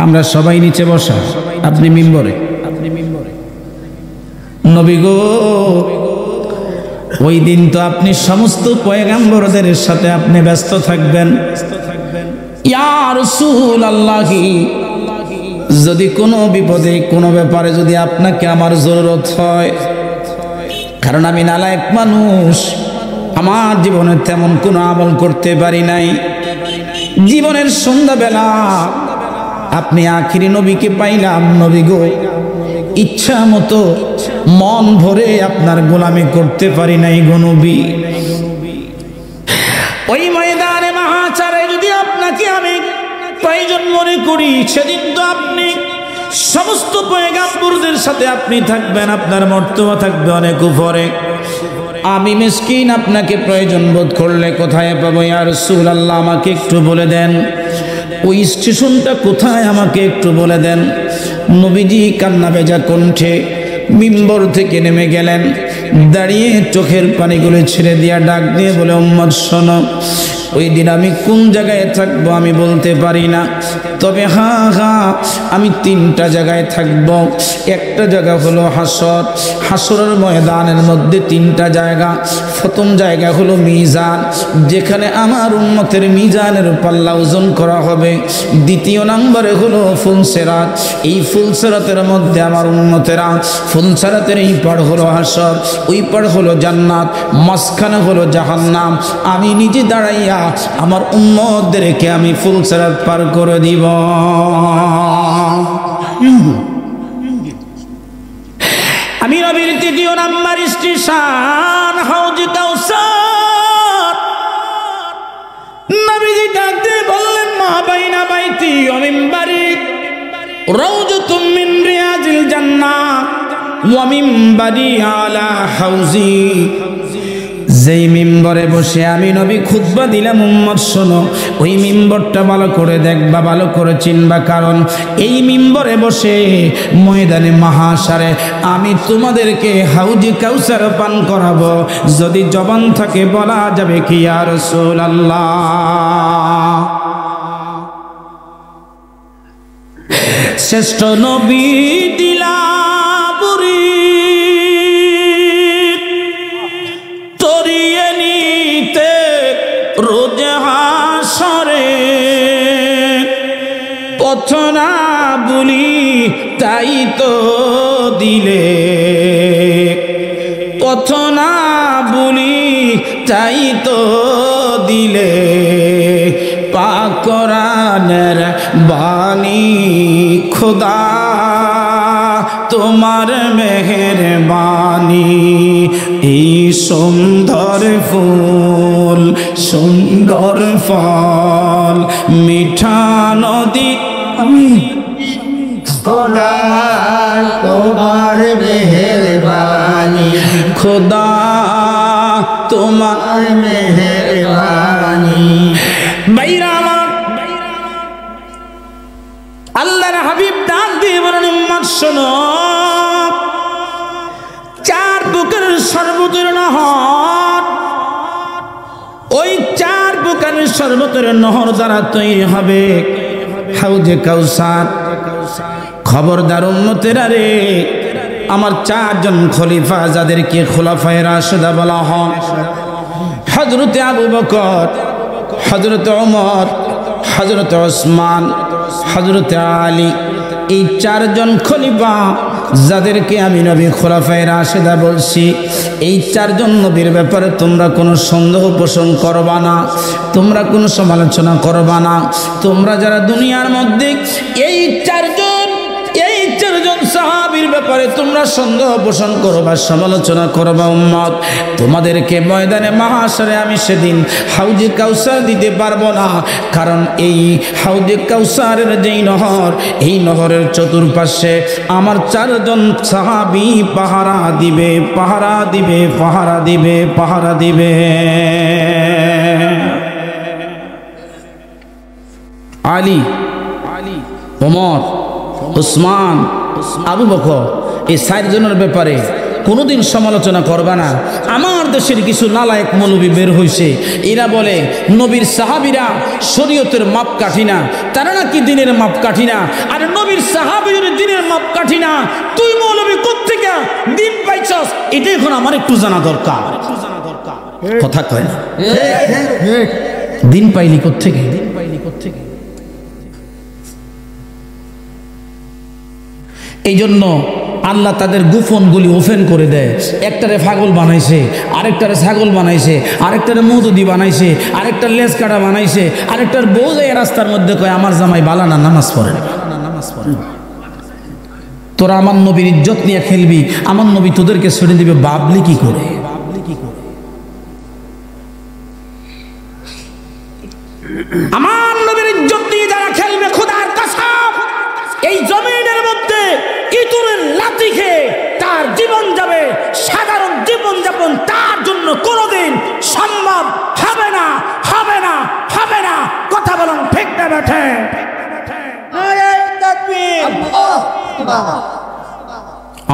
B: আমরা সবাই নিচে বসা আপনি মিম্বরে নবী গো ওই দিন তো আপনি সমস্ত পয়গম্বরদের সাথে আপনি ব্যস্ত থাকবেন ইয়া রাসূলুল্লাহ যদি কোনো বিপদে কোনো ব্যাপারে যদি আপনাকে আমার জরুরত হয় কারণ আমি নালায়েক মানুষ আমার জীবনে তেমন কোনো আমল করতে পারি নাই জীবনের সন্ধ্যাবেলা আপনি আখিরি নবীকে পাইলাম নবী গো ইচ্ছা মতো মন ভরে আপনার গোলামি করতে পারি নাই গো নবী ওই ময়দানে মাহাচারে যদি আপনাকে আমি প্রয়োজন মনে করি সেদিন তো আপনি সমস্ত পয়গম্বরদের সাথে আপনি থাকবেন আপনার মর্তবা থাকবে অনেক উপরে আমি মিসকিন আপনাকে প্রয়োজন বোধ করলে কোথায় পাবো ইয়া রাসূলুল্লাহ আমাকে একটু বলে দেন ওই স্টেশনটা কোথায় আমাকে একটু বলে দেন নবীজি কান্না ভেজা কণ্ঠে মিম্বর থেকে নেমে গেলেন দাঁড়িয়ে চোখের পানিগুলো ছেড়ে দিয়া ডাক দিয়ে বলে উম্মত শোনো ওই দিন আমি কোন জায়গায় থাকবো আমি বলতে পারি না তবে হ্যাঁ আমি 3টা জায়গায় থাকবো একটা জায়গা হলো হাসরের ময়দানের মধ্যে 3টা জায়গা প্রথম জায়গা হলো মিজান যেখানে আমার উম্মতের মিজানের পাল্লা ওজন করা হবে দ্বিতীয় নম্বরে হলো ফুলসিরাত এই ফুলসিরাতের মধ্যে আমার উম্মতেরা ফুলসিরাতের এই পাড় হলো হাসর ওই পাড় হলো জান্নাত মাঝখানে হলো জাহান্নাম আমি নিজে দাঁড়াইয়া আমার উম্মতদেরকে আমি ফুলসিরাত পার করে দিব আমি নবীর 3য় নাম্বার স্টেশন হাউজে কাউসার নবীজি ডাকতে বললেন মা বাইনা বাইতি ওয়া মিম্বারি রাউজাতুম মিন রিয়াজিল জান্নাহ ওয়া মিম্বারি আলা হাউজি যেই মিম্বরে বসে আমি নবী খুতবা দিলাম উম্মত শোনো ওই মিম্বরটা ভালো করে দেখবা ভালো করে চিনবা কারণ এই মিম্বরে বসে ময়দানে মাহাশারে আমি তোমাদেরকে হাউজে কাউসার পান করাবো যদি জবান থাকে বলা যাবে কি ইয়া রাসূলুল্লাহ শ্রেষ্ঠ নবী দিলাবুরি পথ না বলি তাই তো দিলে পথ না বলি তাই তো দিলে পা কোরআনের বাণী খোদা তোমার মেহেরবানি এই সুন্দর ফুল সুন্দর ফল মিঠা নদী
C: তোমার মেহেরবানি
B: খোদা তোমার
C: মেহেরবানি।
B: বাইরা আমার আল্লাহর হাবিব ডাক দিয়ে বলেন উম্মত শোনো, চার বুকের শরবতের নহর, ওই চার বুকের শরবতের নহর দ্বারা তৈরি হবে হাউজে কাউসার। খবরদার উম্মতেরা রে, আমার চারজন খলিফা যাদেরকে খোলাফায়ে রাশেদা বলা হয়, হযরতে আবু বকর, হযরতে ওমর, হযরতে ওসমান, হযরতে আলী, এই চারজন খলিফা যাদেরকে আমি নবী খোলাফায়ে রাশেদা বলছি, এই চারজন নবীর ব্যাপারে তোমরা কোনো সন্দেহ পোষণ করবা না, তোমরা কোনো সমালোচনা করবা না। তোমরা যারা দুনিয়ার মধ্যে এই চারজন সাহাবীর ব্যাপারে তোমরা সন্দেহ পোষণ করবা, সমালোচনা করবা উম্মত, তোমাদেরকে ময়দানে মাহশরে আমি সেদিন হাউজে কাউসার দিতে পারবো না। কারণ এই হাউজে কাউসারের যেই নহর, এই নহরের চতুর্পাশে আমার চারজন সাহাবী পাহারা দিবে, পাহারা দিবে, পাহারা দিবে, পাহারা দিবে। আলী, ওমর, ওসমান, আবু বকর, এই চারজনের ব্যাপারে কোনোদিন সমালোচনা করবা না। আমার দেশের কিছু নালায়েক মৌলবী বের হইছে, এরা বলে নবীর সাহাবীরা শরীয়তের মাপকাঠি না, তারা নাকি দিনের মাপকাঠি না। আর নবীর সাহাবী যদি দিনের মাপকাঠি না, তুই মৌলবী কোত্থেকে দিন পাইছস? এটা এখন আমার একটু জানা দরকার। কথা কয় না, দিন পাইলি কোত্থেকে? দিন পাইলি কোত্থেকে? এই জন্য আল্লাহ তাদের গোপনগুলি ওপেন করে দেয়। একটারে পাগল বানাইছে, আরেকটারে ছাগল বানাইছে, আরেকটারে মৌদুদি বানাইছে, আরেকটার লেজ কাটা বানাইছে, আরেকটার বউ যায় রাস্তার মধ্যে কয় আমার জামাই বালা না, নামাজ পড়ে না। তোরা আমার নবীর ইজ্জত নিয়ে খেলবি, আমার নবী তোদেরকে ছেড়ে দিবে, ভাবলি কি করে? আমার নবীর ইজ্জত নিয়ে যারা খেলবে, খোদার কসম এই জমিনের মধ্যে ইঁদুরের লাথি খেয়ে তার জীবন যাবে, সাধারণ জীবন যাপন তার জন্য কোনোদিন সম্ভব হবে না, হবে না, হবে না। কথা বলুন ঠিক না বেঠে?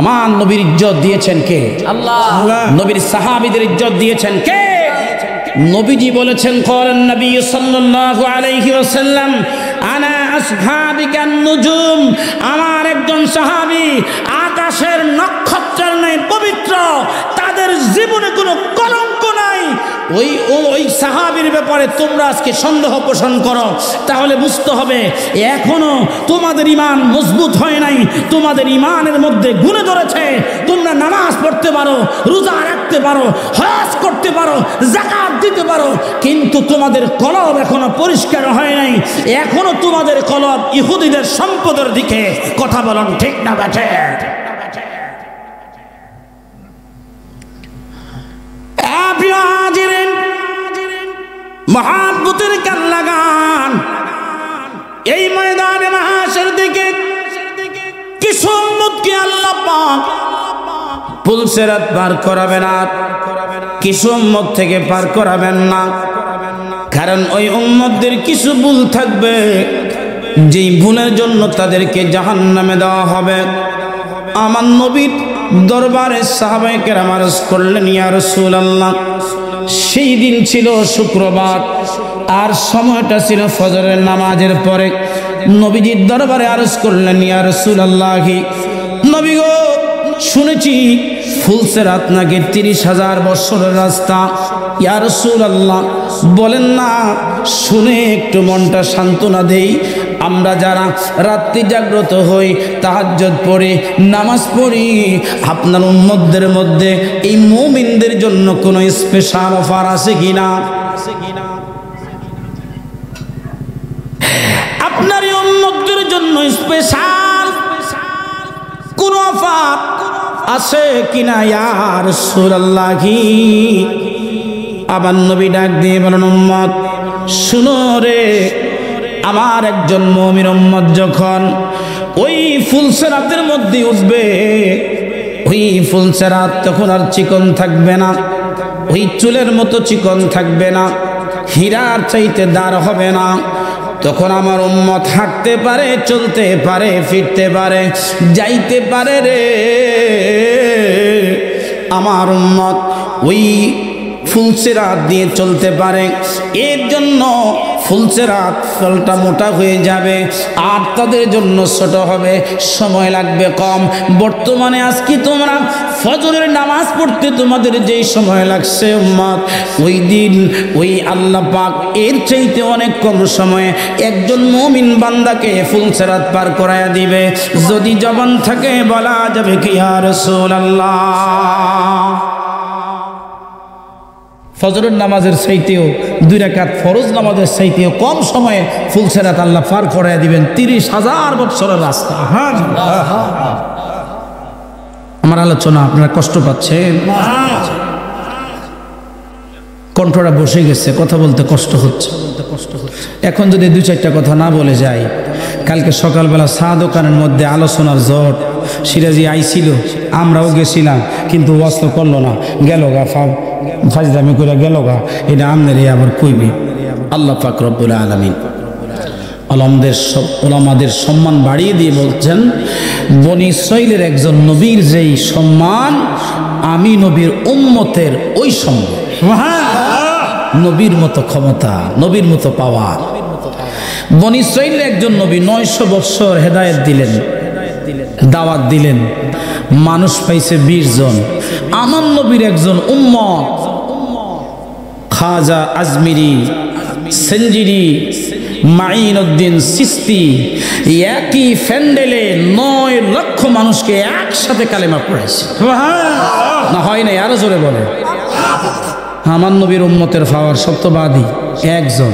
B: আমার নবীর ইজ্জত দিয়েছেন কে? আল্লাহ। নবীর সাহাবীদের ইজ্জত দিয়েছেন কে? নবীজি বলেছেন, করেন নবী সাল্লাল্লাহু আলাইহি ওয়াসাল্লাম, আনা আসহাবিকান নুজুম, আমার একজন সাহাবী আকাশের নক্ষত্রের ন্যায় পবিত্র, তাদের জীবনে কোনো কলঙ্ক নাই। ওই সাহাবীর ব্যাপারে তোমরা আজকে সন্দেহ পোষণ করো, তাহলে বুঝতে হবে এখনো তোমাদের ঈমান মজবুত হয় নাই, তোমাদের ঈমানের মধ্যে গুণে ধরেছে। তোমরা নামাজ পড়তে পারো, রোজা রাখতে পারো, হজ করতে পারো, যাকাত দিতে পারো, কিন্তু তোমাদের কলব এখনো পরিষ্কার হয় নাই, এখনো তোমাদের কলব ইহুদিদের সম্পদের দিকে। কথা বলুন ঠিক না বেঠে? মহাব্বতের কান লাগান, এই ময়দানে মাহাশের দিকে কিছু উম্মতকে আল্লাহ পাক পুলসিরাত পার করাবেন, আর কিছু উম্মত থেকে পার করাবেন না। কারণ ওই উম্মতদের কিছু ভুল থাকবে, যেই ভুলের জন্য তাদেরকে জাহান্নামে দেওয়া হবে। আমার নবীর দরবারে সাহাবায়ে কেরাম আরজ করলেন, ইয়া রাসূলুল্লাহ, সেই দিন ছিল শুক্রবার, আর সময়টা ছিল ফজরের নামাজের পরে। নবীজির দরবারে আরজ করলেন, ইয়া রাসূলুল্লাহ, নবী গো, শুনেছি ফুলসিরাত নাকি 30,000 বছরের রাস্তা। ইয়া রাসূলুল্লাহ, বলেন না, শুনে একটু মনটা সান্ত্বনা দেই। আমরা যারা রাত্রি জাগ্রত হই, তাহাজ্জুদ পড়ি, নামাজ পড়ি, আপনার উম্মতদের মধ্যে এই মুমিনদের জন্য কোনো স্পেশাল অফার আছে কিনা? আপনার এই উম্মতের জন্য স্পেশাল কোন অফার আছে কিনা ইয়া রাসূলুল্লাহ? আমার নবী ডাক দিয়ে বলেন, উম্মত শুনো রে, আমার একজন মুমিন উম্মত যখন ওই ফুলসেরাতের মধ্যে উঠবে, ওই ফুলসেরাত তখন আর চিকন থাকবে না, ওই চুলের মতো চিকন থাকবে না, হীরার চাইতে দাঁড় হবে না। তখন আমার উম্মত হাঁটতে পারে, চলতে পারে, ফিরতে পারে, যাইতে পারে রে। আমার উম্মত ওই ফুলসেরাত দিয়ে চলতে পারে, এর জন্য ফুলসেরাত ফলটা মোটা হয়ে যাবে আর তাদের জন্য ছোট হবে, সময় লাগবে কম। বর্তমানে আজকে তোমরা ফজরের নামাজ পড়তে তোমাদের যেই সময় লাগছে উম্মত, ওই দিন ওই আল্লাহ পাক এর চাইতে অনেক কম সময়ে একজন মুমিন বান্দাকে ফুলসেরাত পার করায়া দিবে। যদি জবান থাকে বলা যাবে কি ইয়া রাসূলুল্লাহ? ফজরের নামাজের চাইতেও 2 রাকাত ফরজ নামাজের চাইতেও কম সময়ে ফুলসেরাত আল্লাহ পার করায় দিবেন 30,000 বছরের রাস্তা। আমার আলোচনা আপনারা কষ্ট পাচ্ছেন? কণ্ঠটা বসে গেছে, কথা বলতে কষ্ট হচ্ছে। এখন যদি 2-4টা কথা না বলে যাই, কালকে সকালবেলা চা দোকানের মধ্যে আলোচনার জট, সিরাজি আইছিল, আমরাও গেছিলাম, কিন্তু ওয়াজ তো করলো না, গেল গা ফাজদামি করে গেল গা। এটা আমনের আবার কইবি। আল্লাহ পাক রব্বুল আলামিন ওলামাদের সম্মান বাড়িয়ে দিয়ে বলছেন, বনি ইসরাইলের একজন নবীর যেই সম্মান, আমি নবীর উম্মতের ওই সম্মান। নবীর মতো ক্ষমতা, নবীর মতো পাওয়ার। বনি ইসরাইলের একজন নবী 900 বছর হেদায়েত দিলেন, দাওয়াত দিলেন, মানুষ পাইছে 20 জন। আমার নবীর একজন উম্মত খাজা আজমিরি, সেঞ্জিরি, মাইনউদ্দিন চিশতি একই ফ্যান্ডেলে 9 লক্ষ মানুষকে একসাথে কালেমা পড়াইছে। না হয় নাই? আরো জোরে বলে। আমার নবীর উম্মতের পাওয়ার সত্যবাদী একজন।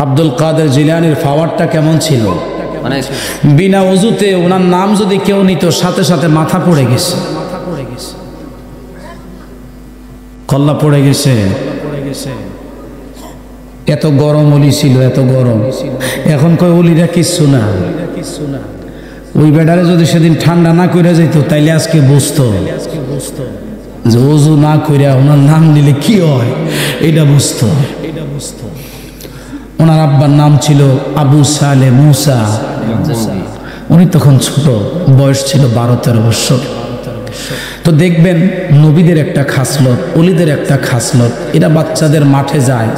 B: আব্দুল কাদের জিলানীর পাওয়ারটা কেমন ছিল? বিনা ওযুতে ওনার নাম যদি কেউ নিত, সাথে সাথে মাথা পড়ে গেছে, কল্লা পড়ে গেছে। এত গরম অলি ছিল, এত গরম। এখন কয় অলিরা কিচ্ছু না। ওই বেডারে যদি সেদিন ঠান্ডা না করে যেত, তাইলে আজকে বুঝতো যে ওযু না করে ওনার নাম নিলে কি হয়, এটা বুঝতো। ওনার আব্বার নাম ছিল আবু সালে মুসা। উনি তখন ছোট, বয়স ছিল 12-13 বছর। তো দেখবেন নবীদের একটা খাসলত, অলিদের একটা খাসলত, এরা বাচ্চাদের মাঠে যায়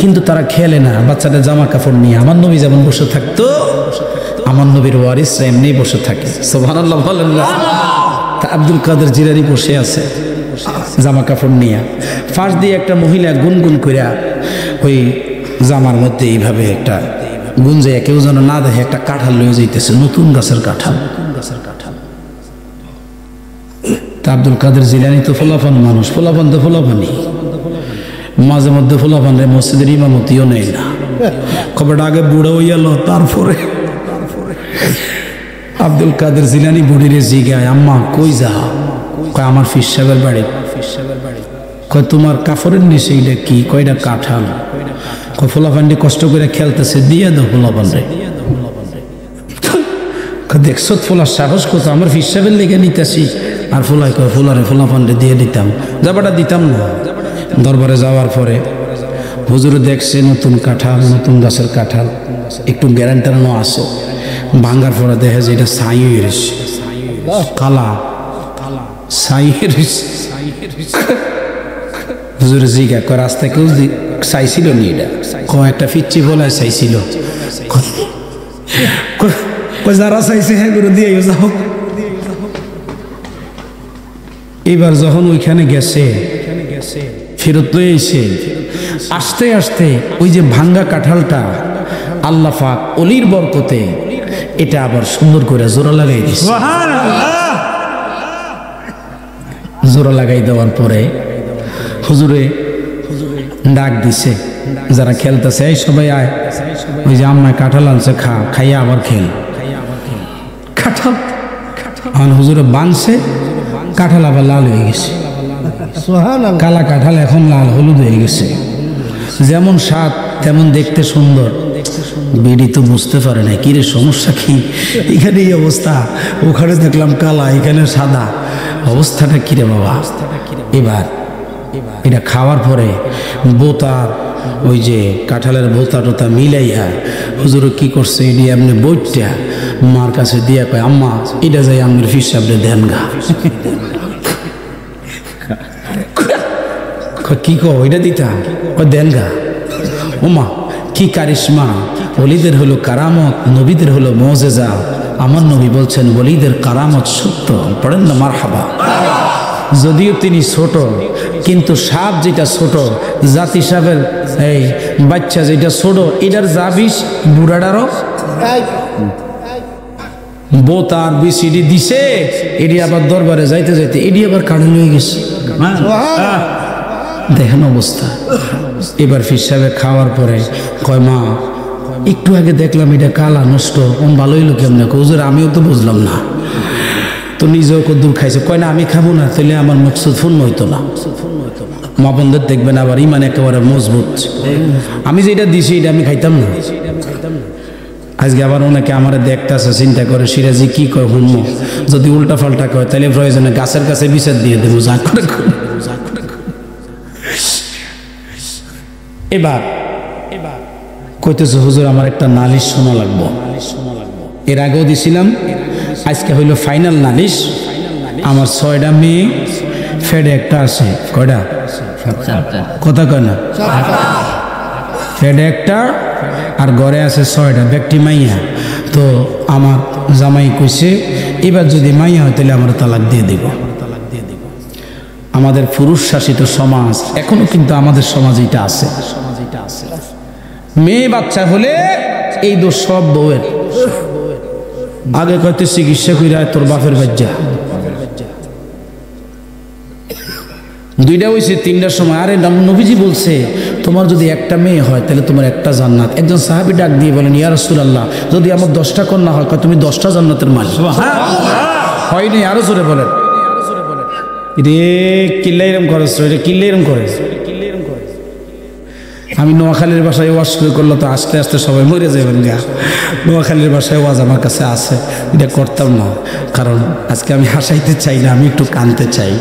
B: কিন্তু তারা খেলে না, বাচ্চাদের জামা কাপড় নিয়ে। আমার নবী যেমন বসে থাকতো, আমার নবীর ওয়ারিসরা এমনি বসে থাকে। সুবহানাল্লাহ বলেন না? তা আব্দুল কাদের জিলানী বসে আছে জামা কাপড় নিয়ে, ফাঁস দিয়ে একটা মহিলা গুনগুন কইরা ওই জামার মধ্যে এইভাবে একটা গুঞ্জে, কেউ যেন না দেখে, একটা কাঁঠাল লয়ে যাইতেছে, নতুন গাছের কাঁঠাল। তা আব্দুল কাদের জিলানী তো ফোলাফান মানুষ, ফোলাফান তো ফোলাফানি, মাঝে মধ্যে ফোলাফান রে মসজিদের ইমামতিও নেই না, খবরটা আগে বুড়ো হইয়ালো। তারপরে আব্দুল কাদের জিলানী বুড়িরে জিগায়, আম্মা কই যা? কয় আমার ফির সাহেবের বাড়ি। কয় তোমার কাপড়ের নিচে এটা কি? কয়টা কাঁঠাল। কয় ফোলাফান্ডি কষ্ট করে খেলতেছে, দিয়ে দাও ফোলাফান্ডে। দেখছো ফোলার সাহস কত, আমার ফির সাহেবের লেগে নিতেছি। আর ফোলাই কয় ফোলারে ফোলাফান্ডে দিয়ে দিতাম, যাবাটা দিতাম না। দরবারে যাওয়ার পরে হুজুরে দেখছে নতুন কাঁঠাল, নতুন গাছের কাঁঠাল, একটু গ্যারান্টানো আছে। ভাঙ্গার পরে দেখে যে এটা ছাই হয়ে রয়েছে, কালা ছাই হয়ে রয়েছে। হুজুরে জিজ্ঞা কয় রাস্তায় কেউ চাইছিল নি? এটা একটা ফিচ্ছি বলে চাইছিল। যারা চাইছে হ্যাঁ করে দিয়ে যাও। এবার যখন ওইখানে গেছে, ফেরত লয়ে এসে আস্তে আস্তে ওই যে ভাঙ্গা কাঁঠালটা আল্লাহ পাক অলির বরকতে এটা আবার সুন্দর করে জোড়া লাগাই দিয়েছে। জোড়া লাগাই দেওয়ার পরে হুজুরে ডাক দিছে, যারা খেলতেছে এই সবাই আয়, ওই যে আম্মায় কাঁঠাল আনছে, খাইয়া আবার খেল। কাঁঠাল হুজুরে বানছে, কাঁঠাল আবার লাল হয়ে গেছে, কালা কাঁঠাল এখন লাল হলুদ হয়ে গেছে। যেমন স্বাদ তেমন দেখতে সুন্দর। বিড়ি তো বুঝতে পারে না কি রে সমস্যা কি, এখানে এই অবস্থা, ওখানে দেখলাম কালা, এখানে সাদা, অবস্থাটা কিরে বাবা। এবার এটা খাওয়ার পরে বোতার ওই যে কাঁঠালের বোতা টোতা মিলাইয়া হুজুর কি করছে, এটি এমনি বইটা মার কাছে দিয়া কয়, আম্মা এটা যাই আমের ফিস সাহেবরে দেন গা। কি কো এটা দিতাম, দেন গা। ওমা কি কারিশমা, ওলিদের হলো কারামত, নবীদের হলো মুজিজা। আমার নবী বলছেন ওলিদের কারামত সত্য, পড়েন না মারহাবা। যদিও তিনি ছোট, কিন্তু সাপ যেটা ছোট, জাতি সাপের এই বাচ্চা যেটা ছোট, এটার যা বিষ বুড়াটারও বোতার বিসিডি দিছে, এটি আবার দরবারে যাইতে যাইতে এটি আবার কানে নিয়ে গেছে। দেখেন অবস্থা। এবার ফির সাহেব খাওয়ার পরে কয়, মা একটু আগে দেখলাম এটা কালা নষ্ট, ভালো হইলো কেমন? হুজুর আমিও তো বুঝলাম না, তো নিজেও কদ্দুর খাইছে। কয় না আমি খাবো না, তাহলে আমার মকসুদ পূর্ণ হইতো না। মা বন্ধুর দেখবেন আবার ইমান একেবারে মজবুত। আমি যেটা দিছি এটা আমি খাইতাম না। আজকে আবার অনেকে আমার দেখতেছে, চিন্তা করে সিরাজি কি কয় হুনমো, যদি উল্টা ফাল্টা কয় তাহলে প্রয়োজনে গাছের কাছে বিচার দিয়ে দেবো, যা করে। এবার কইতেছে হুজুর আমার একটা নালিশ শোনা লাগবো। এর আগেও দিছিলাম, আজকে হইল ফাইনাল নালিশ। আমার 6টা মেয়ে, ফেডে একটা আছে, কয়টা কথা কয় না, ফেডে একটা আর ঘরে আছে 6টা, ব্যক্তি মাইয়া। তো আমার জামাই কইছে এবার যদি মাইয়া হয় তাহলে আমার তালাক দিয়ে দিব। আমাদের পুরুষ শাসিত সমাজ, এখনো কিন্তু আমাদের সমাজ এটা আছে। মেয়ে বাচ্চা হলে এই দোষ সব বউয়ের। আগে কইতে চিকিৎসা কইরা তোর বাপের বাচ্চা, 2টা হয়েছে 3টার সময়। আরে নবীজি বলছে তোমার যদি একটা মেয়ে হয় তাহলে তোমার একটা জান্নাত। একজন সাহাবী ডাক দিয়ে বলেন, ইয়া রাসূলুল্লাহ যদি আমার 10টা কন্যা হয়, তুমি 10টা জান্নাতের মালিক। হয়নি, আরো জোরে বলেন। রে কিল্লা এরম খরচ, এটা কিল্লা এরম করে। আমি নোয়াখালীর বাসায় ওয়াজ শুরু করলো তো আস্তে আস্তে সবাই মরে যাবেন গা। নোয়াখালীর বাসায় ওয়াজ আমার কাছে আছে, এটা করতাম না, কারণ আজকে আমি হাসাইতে চাই না, আমি একটু কানতে চাই।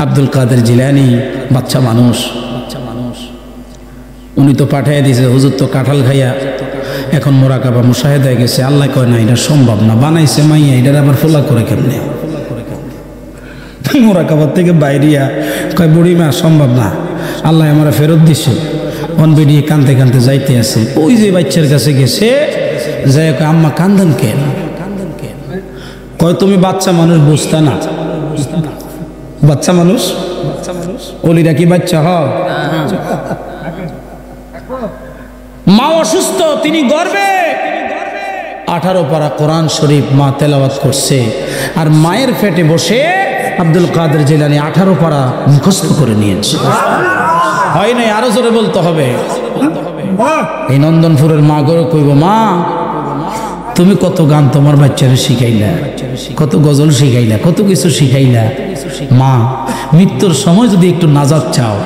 B: আব্দুল কাদের জিলানী বাচ্চা মানুষ, উনি তো পাঠিয়ে দিয়েছে, হুজুর তো কাঁঠাল খাইয়া এখন মোরাকাবা মুশাহেদায় গেছে। আল্লাহ কয় না এটা সম্ভব না, বানাইছে মাইয়া, এটার আবার ফোলা করে কেমনে? মোরাকাবার থেকে বাইরিয়া কয় বুড়িমা সম্ভব না, আল্লাহ আমার ফেরত দিছে। অন বেরিয়ে কানতে কানতে যাইতে আছে, ওই যে বাচ্চার কাছে গেছে, যাই আম্মা কান্দেন কেন? কয় তুমি বাচ্চা মানুষ, বুঝতা না? বাচ্চা মানুষ, ওলিরা কি বাচ্চা হয়? মা অসুস্থ, তিনি গর্বে 18 পারা কোরআন শরীফ মা তেলাওয়াত করছে, আর মায়ের পেটে বসে আব্দুল কাদের জিলানী 18 পারা মুখস্থ করে নিয়েছে। হয় নাই, আরো জোরে বলতে হবে। এই নন্দনপুরের মা গড়ে কইব, মা তুমি কত গান তোমার বাচ্চারা শিখাইলা, কত গজল শিখাইলা, কত কিছু শিখাইলা। মা মৃত্যুর সময় যদি একটু নাজাত চাও,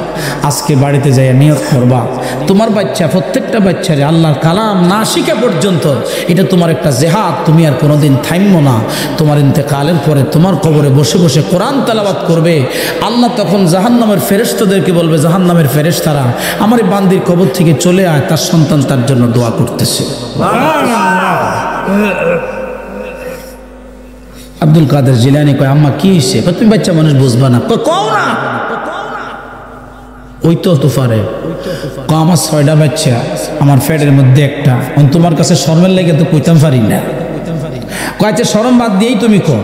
B: আজকে বাড়িতে যাইয়া নিয়ত করবা তোমার বাচ্চা, প্রত্যেকটা বাচ্চারে আল্লাহর কালাম না শিখা পর্যন্ত এটা তোমার একটা জেহাদ, তুমি আর কোনোদিন থামবো না। তোমার ইন্তেকালের পরে তোমার কবরে বসে বসে কোরআন তেলাওয়াত করবে। আল্লাহ তখন জাহান্নামের ফেরেশতাদেরকে বলবে, জাহান্নামের ফেরেশতারা আমার এই বান্দির কবর থেকে চলে আয়, তার সন্তান তার জন্য দোয়া করতেছে। আব্দুল কাদের জিলানী কয়, আম্মা কি হয়েছে? তুমি বাচ্চা মানুষ বুঝবা না, কও না। ওই তো পারে, আমার 6টা বাচ্চা, আমার ফ্যাটের মধ্যে একটা, তোমার কাছে শরমের লেগে তো কইতাম পারি না। কয়েছে শরম বাদ দিয়েই তুমি কো।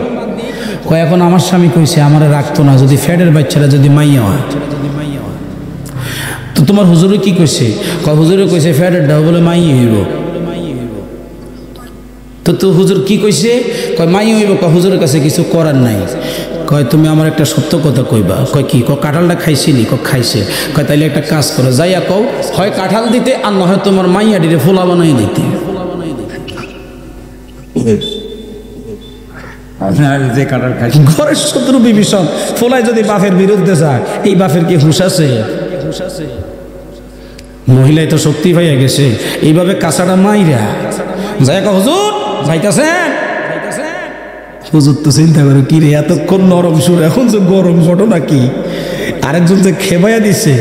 B: কয় এখন আমার স্বামী কইছে আমার রাখতো না, যদি ফ্যাটের বাচ্চারা যদি মাইয়া হয়। তো তোমার হুজুরে কি কইছে? কয় হুজুরে কইছে ফ্যাটের ডাও বলে মাইয়া হইব। তো হুজুর কি কইছে? কয় মাই হইব। হুজুরের কাছে কিছু করার নাই। কয় তুমি আমার একটা সত্য কথা কইবা। কয় কি? কাঁঠালটা খাইছিলি? খাইছে। কয় তাইলে একটা কাজ করো, যাইয়া কও হয় কাঁঠাল দিতে আর না হয় তোমার মাইয়াডিরে ফোলা বানাই দিতে।
A: যে কাঁঠাল খাই
B: ঘরের শত্রু বিভীষণ, ফোলায় যদি বাপের বিরুদ্ধে যায়, এই বাপের কি হুঁশ আছে? মহিলাই তো শক্তি পাইয়া গেছে, এইভাবে কাঁচাটা মাইরা যাই কও হুজুর যাইতাছেন। হুজুর তো চিন্তা করে কি রে এতক্ষণ নরম সুর, এখন যে গরম ঘটনা কি? আরেকজন যে খেবাইয়া দিছে,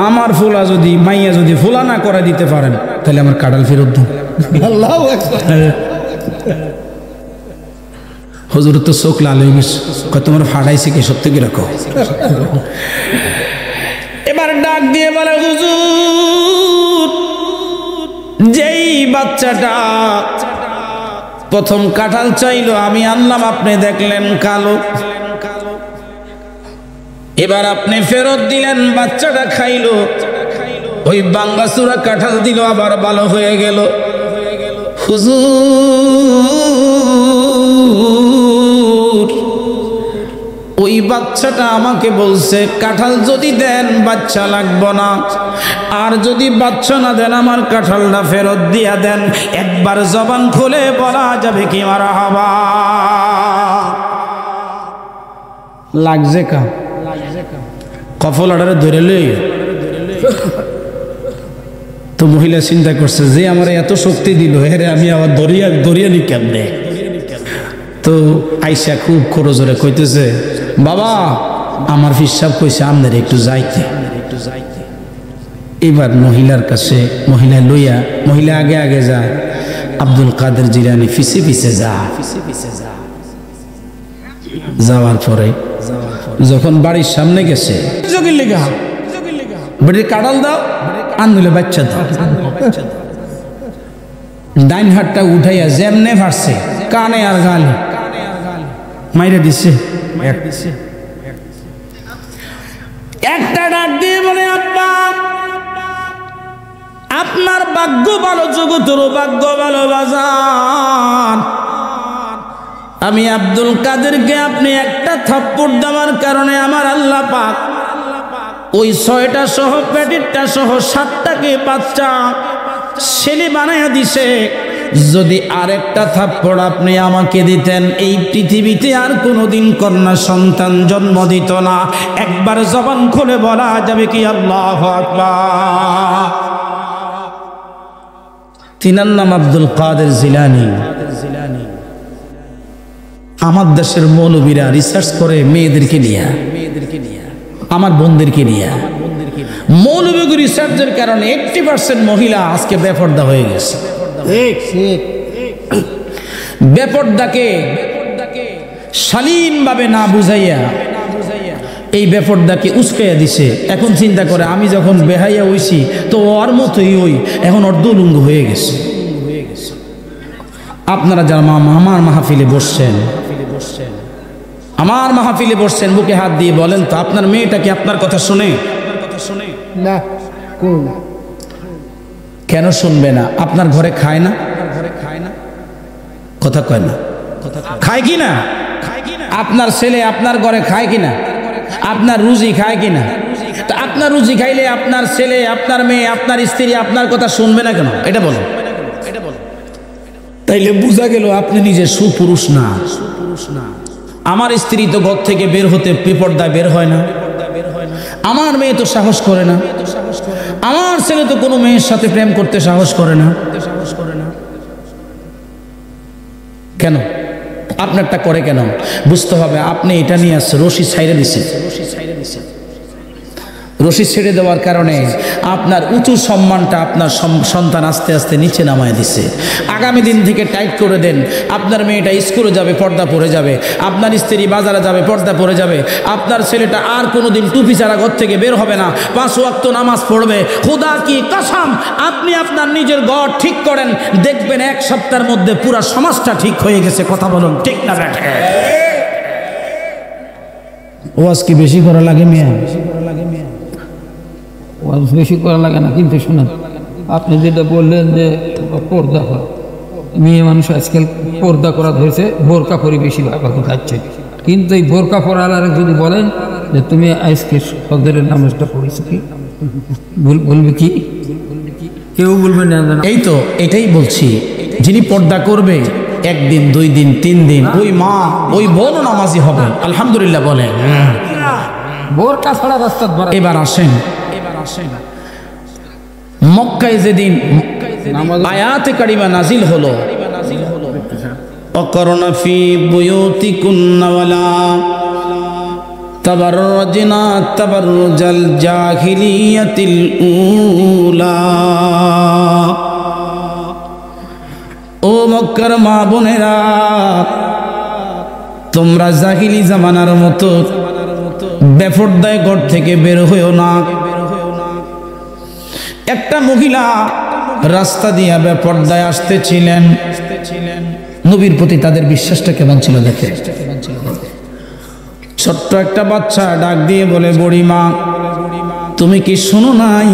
B: আমার ফোলা যদি মাইয়া যদি ফোলা না করে দিতে পারেন তাহলে আমার কাঁঠাল ফেরত দেন। হুজুর তো চোখ লাল হয়ে গেছে, তোমার ফাটাইছে কি? সত্যি কি রাখো? এবার ডাক দিয়ে বলে হুজুর, যেই বাচ্চাটা প্রথম কাঁঠাল চাইলো আমি আনলাম, আপনি দেখলেন কালো, এবার আপনি ফেরত দিলেন, বাচ্চাটা খাইলো, ওই বাঙ্গাসুরা কাঁঠাল দিল, আবার ভালো হয়ে গেল। হুজুর, ওই বাচ্চাটা আমাকে বলছে কাঁঠাল যদি দেন বাচ্চা লাগবো না, আর যদি বাচ্চা না দেন আমার কাঁঠালটা ফেরত দিয়া দেন। একবার জবান খুলে বলা যাবে কি মারহাবা? লাগছে কা কফল অর্ডারে ধরে লই। তো মহিলা চিন্তা করছে যে আমার এত শক্তি দিল, হেরে আমি আবার দরিয়া নি কেমনে? তো আইসা খুব খরচরে কইতেছে, বাবা আমার ফিসাব কইছে আপনার একটু যাইতে। এবার মহিলার কাছে মহিলা লইয়া, মহিলা আগে আগে যায়, আব্দুল কাদের জিলানী পিছে পিছে যাওয়ার পরে যখন বাড়ির সামনে গেছে, বেটির কাঁঠাল দাও আর নইলে বাচ্চা দাও। ডাইন হাতটা উঠাইয়া যেমনে ভাসছে কানে আর গালে মাইরে দিছে। একটা ডাক দিয়ে বলে, আব্বা আপনার ভাগ্য ভালো, জগতেরও ভাগ্য ভালো বাজান। আমি আব্দুল কাদেরকে আপনি একটা থাপ্পড় দেওয়ার কারণে আমার আল্লাহ পাক ওই 6টা সহ পেটেরটা সহ 7টাকে বাচ্চা ছেলে বানাইয়া দিছে। যদি আরেকটা থাপ্পড় আপনি আমাকে দিতেন, এই পৃথিবীতে আর কোনোদিন কন্যা সন্তান জন্ম দিত না। একবার জবান খুলে বলা যাবে কি আল্লাহু আকবার? তিনার নাম আব্দুল কাদের জিলানী। আমার দেশের মৌলবীরা রিসার্চ করে মেয়েদেরকে নিয়ে, আমার বোনদেরকে নিয়ে, মৌলবী রিসার্চের কারণে 80% মহিলা আজকে বেপর্দা হয়ে গেছে। বেপর্দাকে শালীনভাবে না বুঝাইয়া এই বেপর্দাকে উস্কাইয়া দিছে। এখন চিন্তা করে আমি যখন বেহাইয়া হইছি তো ওর মতোই ওই এখন অর্ধলুঙ্গ হয়ে গেছে। আপনারা যারা আমার মাহফিলে বসছেন, আমার মাহফিলে বসছেন, বুকে হাত দিয়ে বলেন তো আপনার মেয়েটা কি আপনার কথা শুনে?
C: না,
B: কেন শুনবে না? আপনার ঘরে খায় না? কথা কয় না? খায় কি না? আপনার ছেলে আপনার ঘরে খায় কি না? আপনার রুজি খায় কি না? তো আপনার রুজি খাইলে আপনার ছেলে, আপনার মেয়ে, আপনার স্ত্রী আপনার কথা শুনবে না কেন? এটা বলো। তাইলে বোঝা গেল আপনি নিজে সুপুরুষ না। আমার স্ত্রী তো ঘর থেকে বের হতে বেপর্দায় বের হয় না, আমার মেয়ে তো সাহস করে না, আমার ছেলে তো কোনো মেয়ের সাথে প্রেম করতে সাহস করে না। কেন? আপনারটা করে কেন? বুঝতে হবে আপনি এটা নিয়ে আসছে রশি ছাইড়ে দিছে। রশি ছেড়ে দেওয়ার কারণে আপনার উঁচু সম্মানটা আপনার সন্তান আস্তে আস্তে নিচে নামায় দিছে। আগামী দিন থেকে টাইট করে দেন। আপনার মেয়েটা স্কুলে যাবে, পর্দা পরে যাবে। আপনার স্ত্রী বাজারে যাবে, পর্দা পরে যাবে। আপনার ছেলেটা আর কোনোদিন টুপি ছাড়া ঘর থেকে বের হবে না, 5 ওয়াক্ত নামাজ পড়বে। খোদা কি কসম, আপনি আপনার নিজের ঘর ঠিক করেন, দেখবেন 1 সপ্তাহের মধ্যে পুরো সমাজটা ঠিক হয়ে গেছে। কথা বলুন ঠিক না ব্যাটা? ওয়াজ কি বেশি করা লাগে মিয়া?
D: ওয়াজ বেশি করা লাগে না, কিন্তু শোনেন, আপনি যেটা বললেন যে পর্দা হয়, মেয়ে মানুষ আজকাল পর্দা করা ধরেছে, বোরকা পরে বেশিরভাগ খাচ্ছে। কিন্তু এই বোরকা পরালারে যদি বলেন যে তুমি আজকে ফজরের নামাজটা পড়েছো কি, বলবে কি? কেউ বলবে না।
B: এই তো এটাই বলছি, যিনি পর্দা করবে একদিন 2 দিন 3 দিন ওই মা ওই বোন নামাজি হবে, আলহামদুলিল্লাহ বলেন।
D: বোরকা ছাড়া রাস্তা ধরা।
B: এবার আসেন মক্কায় যেদিন আয়াতে কারিমা নাজিল হলো, অকরনা ফি বুয়ুতিকুন্না ওয়ালা তাবাররাজনা তাবাররুজাল জাহিলিয়াতিল উলা। ও মক্কার মা বোনেরা, তোমরা জাহিলি জামানার মতো বেপরদায় ঘর থেকে বের হইও না। একটা মহিলা রাস্তা দিয়া বেপরদায় আসতেছিলেন, নবীর প্রতি তাদের বিশ্বাসটা কেমন ছিল দেখে। ছোট্ট একটা বাচ্চা ডাক দিয়ে বলে, বুড়িমা তুমি কি শোনো নাই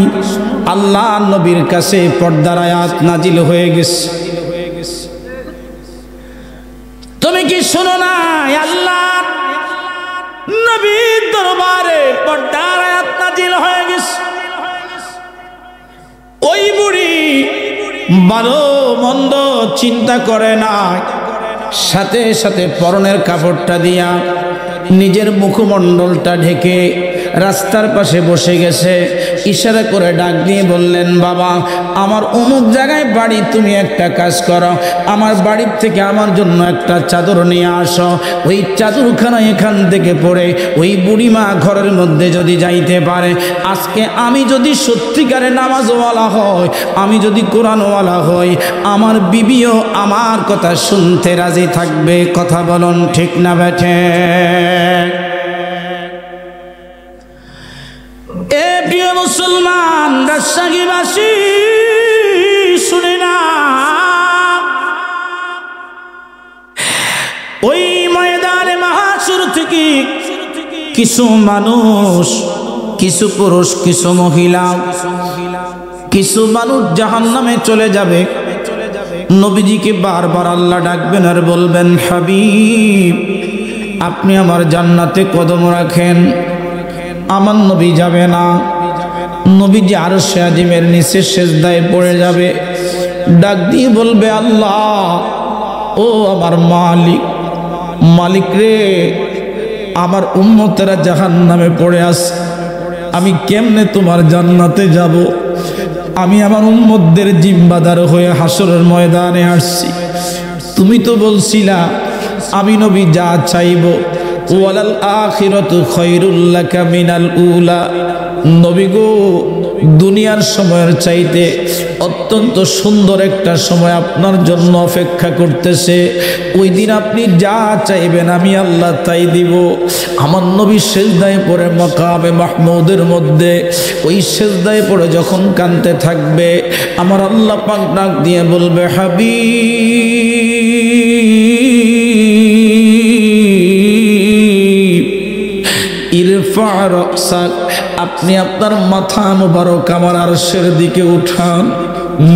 B: আল্লাহ নবীর কাছে পর্দার আয়াত নাজিল হয়ে গেছে? তুমি কি শোনো নাই আল্লাহ নবীর দরবারে পর্দার আয়াত নাজিল হয়ে গেছে? ওই বুড়ি ভালো মন্দ চিন্তা করে না, সাথে সাথে পরনের কাপড়টা দিয়া নিজের মুখমণ্ডলটা ঢেকে রাস্তার পাশে বসে গেছে। ইশারা করে ডাক দিয়ে বললেন, বাবা আমার অমুক জায়গায় বাড়ি, তুমি একটা কাজ করো, আমার বাড়ির থেকে আমার জন্য একটা চাদর নিয়ে আসো। ওই চাদরখানা এখান থেকে পরে ওই বুড়িমা ঘরের মধ্যে যদি যাইতে পারে, আজকে আমি যদি সত্যিকারে নামাজওয়ালা হই, আমি যদি কোরআনওয়ালা হই, আমার বিবিও আমার কথা শুনতে রাজি থাকবে। কথা বলুন ঠিক না বেঠে? এ প্রিয় মুসলমান রাজশাহীবাসী, শুনে না, ওই ময়দানে মাহাশুর থেকে কিছু মানুষ, কিছু পুরুষ, কিছু মহিলা, কিছু মানুষ জাহান্নামে চলে যাবে। নবীজিকে বারবার আল্লাহ ডাকবেন আর বলবেন, হাবিব আপনি আমার জান্নাতে কদম রাখেন। আমার নবী যাবে না, নবীজি আরশে আজিমের নিচে সেজদায় পড়ে যাবে, ডাক দিয়ে বলবে, আল্লাহ ও আমার মালিক, মালিক রে, আমার উম্মতেরা জাহান্নামে পড়ে আছে, আমি কেমনে তোমার জান্নাতে যাব? আমি আমার উম্মতদের জিম্বাদার হয়ে হাসরের ময়দানে আসছি। তুমি তো বলছিলা আমি নবী যা চাইব, ওয়ালাল আখিরাতু খায়রুল লাকা মিনাল উলা। নবী গো, দুনিয়ার সময়ের চাইতে অত্যন্ত সুন্দর একটা সময় আপনার জন্য অপেক্ষা করতেছে। ওই দিন আপনি যা চাইবেন আমি আল্লাহ তাই দিব। আমার নবী সেজদায় পড়ে মাকামে মাহমুদের মধ্যে, ওই সেজদায় পড়ে যখন কাঁদতে থাকবে, আমার আল্লাহ পাক ডাক দিয়ে বলবে, হাবিব ইরফা রাসাক, আপনি আপনার মাথা মুবারক আমার আরশের দিকে উঠান।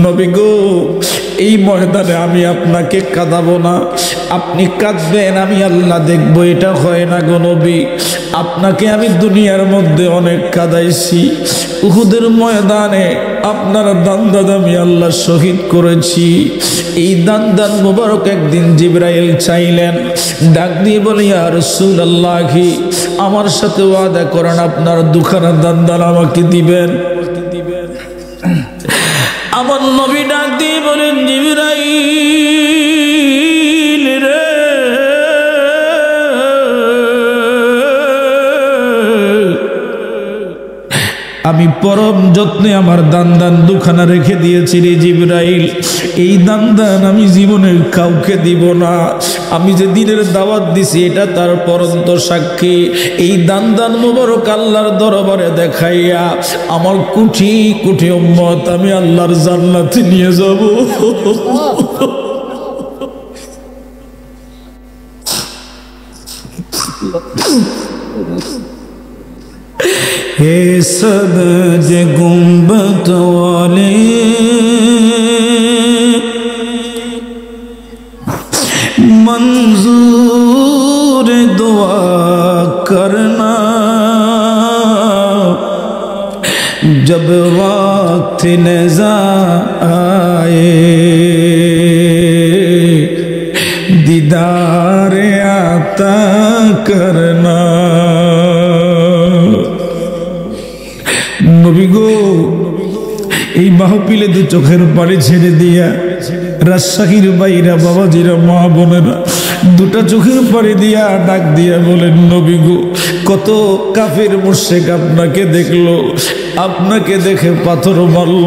B: নবী গো, এই ময়দানে আমি আপনাকে কাঁদাবো না, আপনি কাঁদবেন, আমি আল্লাহ দেখবো, এটা হয় না গো নবী। আপনাকে আমি দুনিয়ার মধ্যে অনেক কাঁদাইছি, উহুদের ময়দানে আপনার দান্দাদ আমি আল্লাহ শহীদ করেছি। এই দান্দান মুবারক একদিন জিবরাইল চাইলেন, ডাক দিয়ে বলে, ইয়া রাসূলুল্লাহ আমার সাথে ওয়াদা করেন আপনার দুখানা দান্দান আমাকে দিবেন। আমার নবী ডাক দিয়ে বলেন, জিবরাইল রে, আমি পরম যত্নে আমার দান দুখানা রেখে দিয়েছি রে জিবরাইল। এই দান আমি জীবনের কাউকে দিব না। আমি যে দিনের দাওয়াত দিছি এটা তার পরন্ত সাক্ষী। এই দান মুবারক আল্লাহর দরবারে দেখাইয়া আমার কোটি কোটি উম্মত আমি আল্লাহর জান্নাতে নিয়ে যাব। हे सब्ज गुंबद वाले
A: करना जब वक्त नज़ा आए दीदार आता करना। नबी गो এই মাহফিলে দু চোখের পানি ছেড়ে দিয়া রাজশাহীর বাইরা বাবাজিরা মা বোনেরা দুটা চোখের পানি দিয়া ডাক দিয়া বলেন নবী গো কত কাফের মুশরিক আপনাকে দেখলো, আপনাকে দেখে পাথর মারল,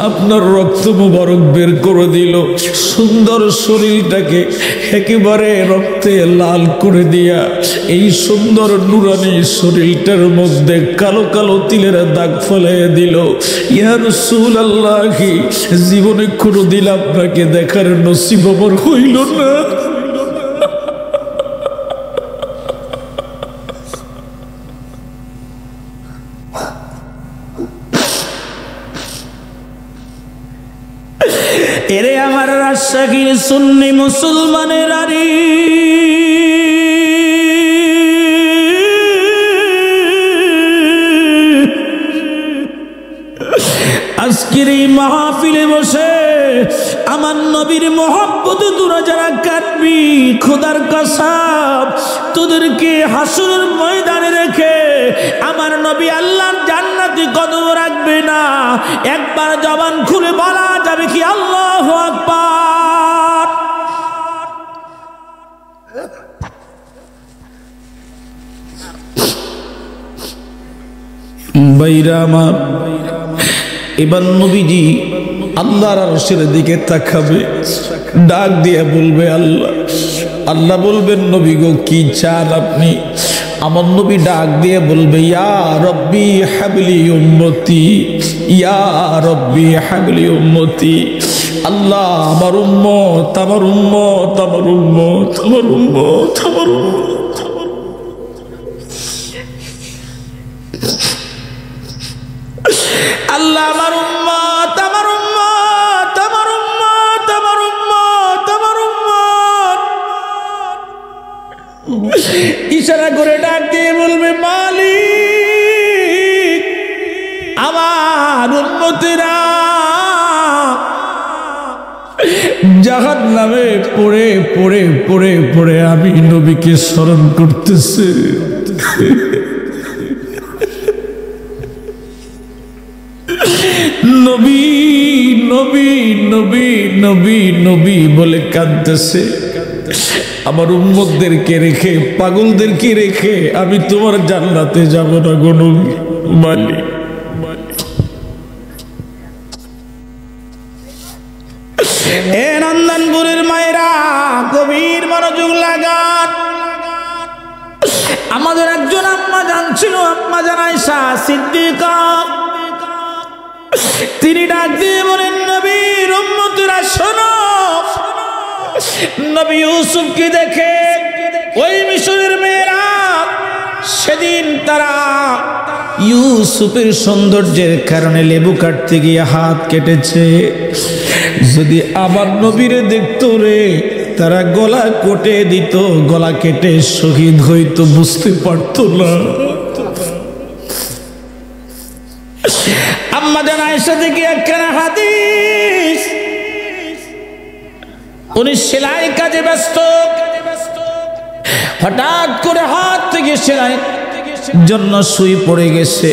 A: আপনার রক্ত মুবারক বের করে দিল, সুন্দর শরীরটাকে একেবারে রক্তে লাল করে দিয়া এই সুন্দর নুরানি শরীরটার মধ্যে কালো কালো তিলের দাগ ফেলে দিল। ইয়া রাসূলুল্লাহ, জীবনে কোনোদিন আপনাকে দেখার নসিব আমার হইল না। এরে আমার রাজশাহীর সুন্নি মুসলমানের আরি, আজকের এই মাহফিলে বসে আমার নবীর মহব্বতে তোরা যারা কাটবি, খোদার কসম তোদেরকে হাসরের ময়দানে রেখে আমার নবী আল্লাহর জান্নাতে কদম রাখবে না। একবার জবান খুলে বলা যাবে কি আল্লাহু আকবার। বাইরা আমার, এবার নবীজি আল্লাহর আরশের দিকে তাকাবে, ডাক দিয়ে বলবে আল্লাহ। আল্লাহ বলবেন নবী গো কি চান আপনি? আমার নবী ডাক দিয়ে বলবে ইয়া রব্বি হাবলি উম্মতি, ইয়া রব্বি হাবলি উম্মতি। আল্লাহ আমার উম্মত, আমার উম্মত, আমার উম্মত, আমার উম্মত, আমার উম্মত। আল্লাহ আমার উম্মত, আমার উম্মত, আমার উম্মত, আমার উম্মত, আমার উম্মত। ইশারা করে ডাক দিয়ে বলবে মালিক, আমার উম্মতেরা জাহান্নামে পড়ে পড়ে পড়ে পড়ে আমি নবীকে স্মরণ করতেছে। নবী নবী নবী নবী নবী বলে কাঁদতেছে। আমার উম্মতদেরকে রেখে, পাগলদেরকে রেখে আমি তোমার জান্নাতে যাব না গো নবী। মালিক এ নন্দনপুরের মায়েরা গভীর মনোযোগ লাগান। আমাদের একজন আম্মা জান ছিল, আম্মা জান আয়েশা সিদ্দিকা। তিনি ডাক দিয়ে বলেন নবীর উম্মতেরা শোনো, নবী ইউসুফকে দেখে ওই মিশরের মেয়েরা সেদিন তারা ইউসুফের সৌন্দর্যের কারণে লেবু কাটতে গিয়ে হাত কেটেছে। যদি আবার নবীরে দেখতো রে, তারা গলা কেটে দিত, গলা কেটে শহীদ হইতো, বুঝতে পারতো না। আম্মা জান আয়েশা থেকে একখানা হাদিস, উনি সেলাই কাজে ব্যস্ত, হঠাৎ করে হাত থেকে সেলাই জন্য সুই পড়ে গেছে।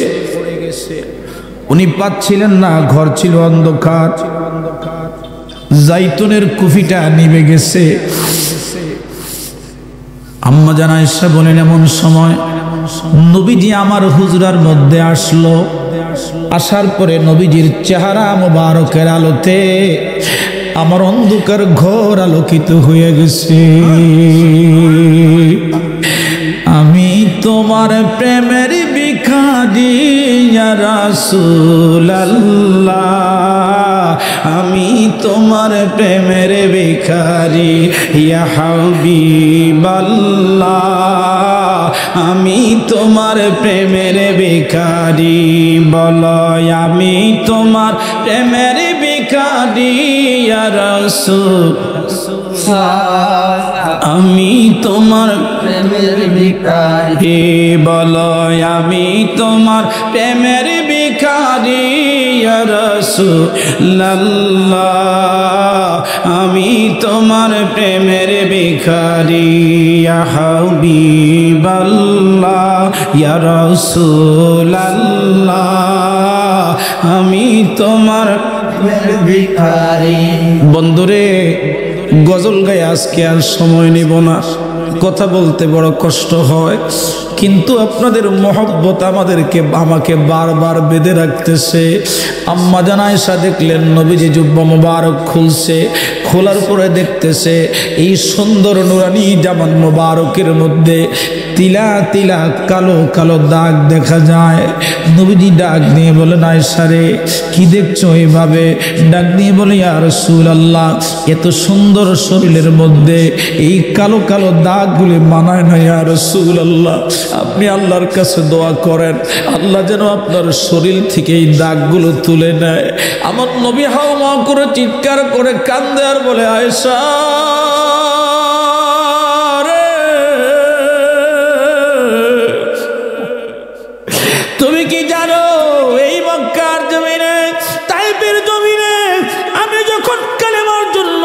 A: উনি পাচ্ছিলেন না, ঘর ছিল অন্ধকার, জাইতুনের কুফিটা নিভে গেছে। আম্মা জান আয়েশা বলেন এমন সময় নবীজি আমার হুজরার মধ্যে আসলো। আসার পরে নবীজির চেহারা মোবারকের আলোতে আমার অন্ধকার ঘর আলোকিত হয়ে গেছে। আমি তোমার প্রেমের ভিখারি ইয়া রাসূলুল্লাহ, আমি তোমার প্রেমের ভিখারি ইয়া হাবিবাল্লাহ, আমি তোমার প্রেমের ভিখারি। বলো আমি তোমার প্রেমের ভিখারি ইয়া রাসূল।
D: চাই
B: আমি তোমার
D: প্রেমের ভিখারি
B: হে বলো আমি তোমার প্রেমের ভিখারি ইয়া রাসূলুল্লাহ আমি তোমার প্রেমের ভিখারি ইয়া হাবিবাল্লাহ ইয়া রাসূলুল্লাহ আমি তোমার
D: প্রেমের ভিখারি
B: বন্ধুরে গজল গায়ে আজকে আর সময় নিব না, কথা বলতে বড় কষ্ট হয়, কিন্তু আপনাদের মহব্বত আমাকে বারবার বেঁধে রাখতেছে। আম্মা জান আয়েশা দেখলেন নবীজি জুব্বা মুবারক খুলছে, খোলার পরে দেখতেছে এই সুন্দর নুরানি জামান মুবারকের মধ্যে তিলা তিলা কালো কালো দাগ দেখা যায়। নবীজি ডাক দিয়ে বলেন আয়েশা রে কি দেখছো এইভাবে? ডাক দিয়ে বলে ইয়া রাসূলুল্লাহ এত সুন্দর শরীরের মধ্যে এই কালো কালো দাগগুলি মানায় না ইয়া রাসূলুল্লাহ, আপনি আল্লাহর কাছে দোয়া করেন আল্লাহ যেন আপনার শরীর থেকে এই দাগগুলো তুলে নেয়। আমার নবী হাওয়া করে চিৎকার করে কান্দে আর বলে আয়েশা তুমি কি জানো এই মক্কার জমিনে তাইফের জমিনে আমি যখন কালেমার জন্য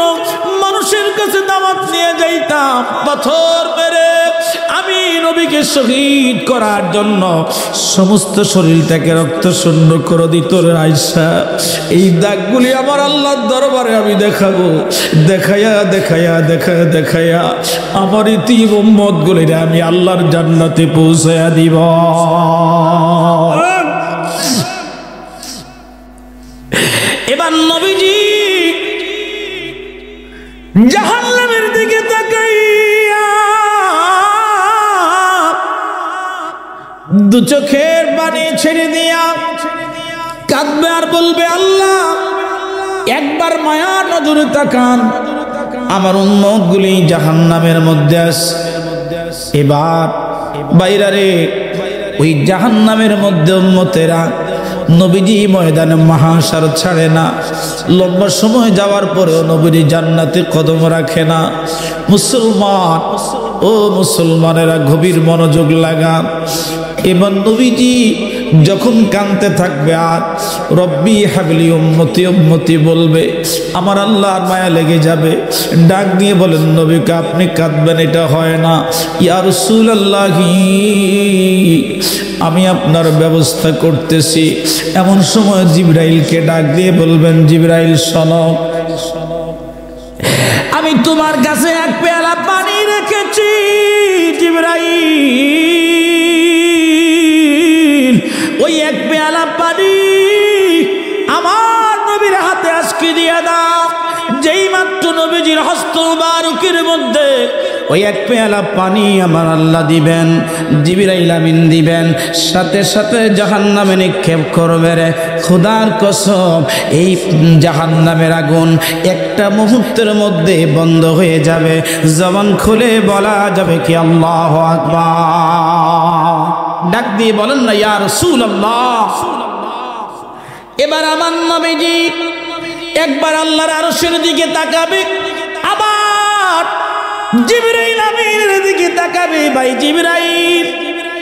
B: মানুষের কাছে দাওয়াত নিয়ে যাইতাম পাথর মেরে আমি নবীকে শহীদ করার জন্য সমস্ত শরীরটাকে রক্ত শূন্য করে দিত রে আয়েশা। এই দাগগুলি আমার আল্লাহর দরবারে আমি দেখাবো, দেখাইয়া দেখাইয়া দেখাইয়া দেখাইয়া আমার ইতিম উম্মতগুলিরে আমি আল্লাহর জান্নাতে পৌঁছায়া দিব। এবার নবীজি জাহান্নামের দিকে তাকাইয়া দু চোখের পানি ছেড়ে দিয়া কাঁদবে আর বলবে আল্লাহ একবার মায়া নজরে তাকান, আমার উম্মতগুলি জাহান্নামের মধ্যে আছে। এবার বাইরে ওই জাহান্নামের মধ্যে উম্মতেরা নবীজি ময়দানে মহাশার ছাড়ে না, লম্বা সময় যাওয়ার পরেও নবীজি জান্নাতে কদম রাখে না। মুসলমান ও মুসলমানেরা গভীর মনোযোগ লাগান। এবার নবীজি যখন কাঁদতে থাকবে আর রব্বি হাবলি উম্মতি উম্মতি বলবে, আমার আল্লাহর মায়া লেগে যাবে। ডাক দিয়ে বলেন নবীকে আপনি কাঁদবেন, এটা হয় না। ইয়া রাসূলুল্লাহি আমি আপনার ব্যবস্থা করতেছি। এমন সময় জিবরাইলকে ডাক দিয়ে বলবেন জিবরাইল শোনো, আমি তোমার কাছে এক পেয়ালা পানি রেখেছি। জিবরাইল ওই এক পেয়ালা পানি আমার নবীর হাতে আজকে দিয়ে দাও। যেই মাত্র নবীজির হস্ত মুবারকের মধ্যে ওই এক পেয়ালা পানি আমার আল্লাহ দিবেন, জিবরাইল আমিন দিবেন, সাথে সাথে জাহান্নামে নিক্ষেপ করবে রে। খোদার কসম এই জাহান্নামের আগুন একটা মুহূর্তের মধ্যে বন্ধ হয়ে যাবে, জবান খুলে বলা যাবে কি আল্লাহু আকবার। ডাক দিয়ে বলেন না ইয়া রাসূলুল্লাহ। এবার আমার নবীজি একবার আল্লাহর আরশের দিকে তাকাবে, আবার জিবরাইল আমিনের দিকে তাকাবে। ভাই জিবরাইল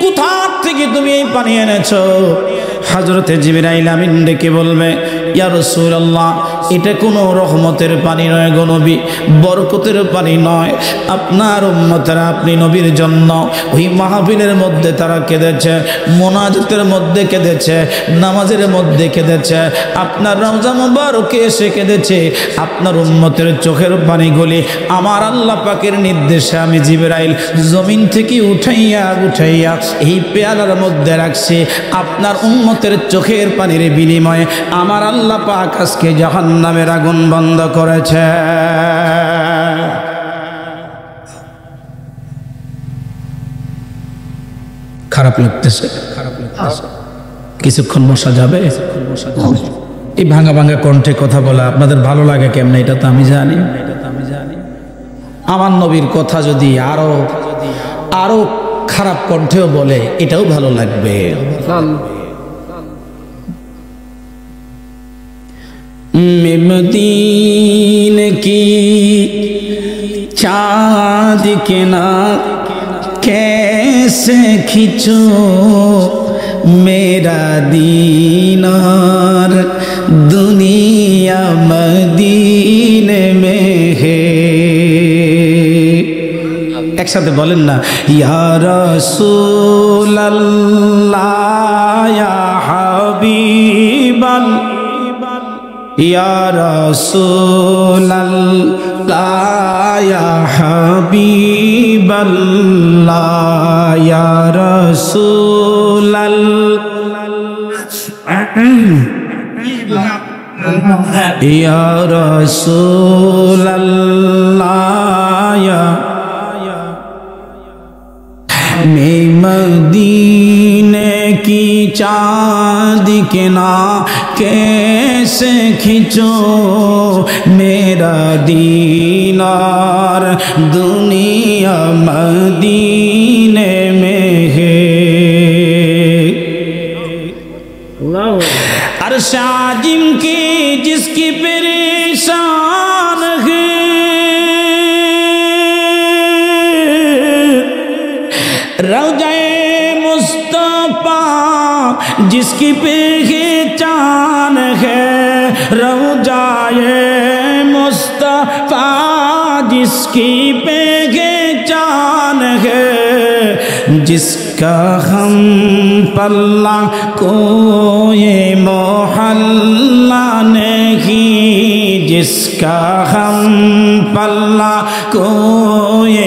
B: কোথা থেকে তুমি এই পানি এনেছো? হযরতে জিবরাইল আমিন ডেকে বলবে ইয়া রাসূলুল্লাহ এটা কোনো রহমতের পানি নয় গো নবী, বরকতের পানি নয়। আপনার উম্মতেরা আপনি নবীর জন্য ওই মাহফিলের মধ্যে তারা কেঁদেছে, মোনাজাতের মধ্যে কেঁদেছে, নামাজের মধ্যে কেঁদেছে, আপনার রওজা মুবারকে এসে কেঁদেছে। আপনার উম্মতের চোখের পানিগুলি আমার আল্লাহ পাকের নির্দেশে আমি জিবরাইল জমিন থেকে উঠাইয়া উঠাইয়া এই পেয়ালার মধ্যে রাখছি। আপনার উম্মতের চোখের পানির বিনিময়ে আমার আল্লাহ পাক আজকে জাহান্নামের আগুন বন্ধ করেছে। খারাপ লাগতেছে, কিছুক্ষণ বসা যাবে? এই ভাঙা ভাঙা কণ্ঠে কথা বলা আপনাদের ভালো লাগে কেমন এটা তো আমি জানি। আমার নবীর কথা যদি আরো খারাপ কণ্ঠেও বলে এটাও ভালো লাগবে। मदीने की चाँद के ना कैसे खींचो मेरा दीनार दुनिया मदीने में है। एक साथ बोलें ना, या रसूल अल्लाह या हबीबल या रसूल अल्लाह या हबीबल्लाह या रसूल या रसूल अल्लाह या मैं मदीने की चाँद के ना कैसे खींचो मेरा दीनार दुनिया मदीने में है। अर्श आजिम की जिसकी परेशान है, रौज़ाए मुस्तफ़ा जिसकी पहचान है, रौज़ाए मुस्तफ़ा जिसकी पहचान है, जिसका हम पल्ला कोई मोहल्ला नहीं, जिसका हम पल्ला कोई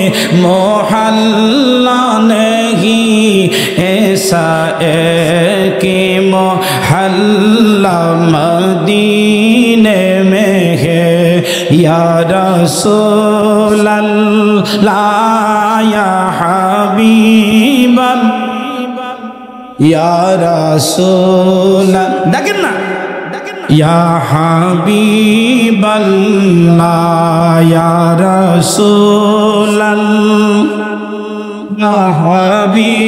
B: मोहल्ला नहीं, ऐसा एक मोहल्ला मदीने में है। या रसूल अल्लाह या हबीबल या रसूल डाकेन ना या हबीबल्लाह या रसूल या हबीबल्लाह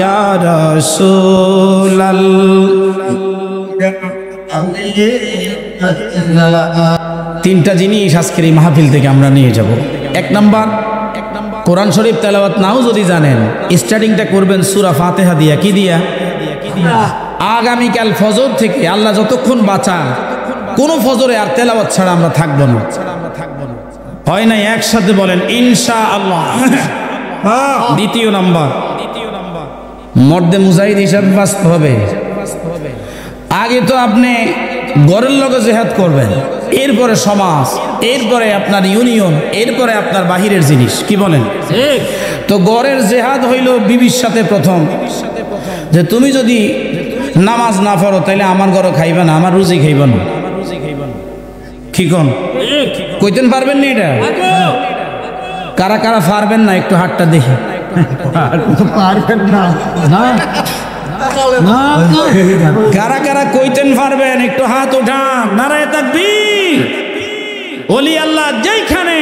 B: या रसूल তিনটা জিনিস আজকের এই মাহফিল থেকে আমরা নিয়ে যাব। এক নাম্বার, কোরআন শরীফ তেলাওয়াত নাও যদি জানেন, স্টার্টিংটা করবেন সূরা ফাতিহা দিয়া। কি দিয়া? আগামীকাল ফজর থেকে আল্লাহ যতক্ষণ বাঁচান, কোন ফজরে আর তেলাওয়াত ছাড়া আমরা থাকবো না। হয় না? একসাথে বলেন ইনশাআল্লাহ। দ্বিতীয় নাম্বার, মর্দে মুজাহিদ হিসাবে বাঁচতে হবে। আগে তো আপনি ঘরের লগে জিহাদ করবেন, এরপরে সমাজ, এরপরে আপনার ইউনিয়ন, এরপরে আপনার বাহিরের জিনিস। কি বলেন? তো ঘরের জিহাদ হইল বিবির সাথে প্রথম, যে তুমি যদি নামাজ না পড়ো তাহলে আমার ঘরে খাইবে না, আমার রুজি খাইবে না। কি কোন কইতেন পারবেন না এটা? কারা কারা পারবেন না একটু হাতটা দেখি।
D: পারবেন না?
B: কারা কারা কইতেন পারবেন একটু হাত উঠান। নারায়ে তাকবীর। ওলি আল্লাহ যেখানে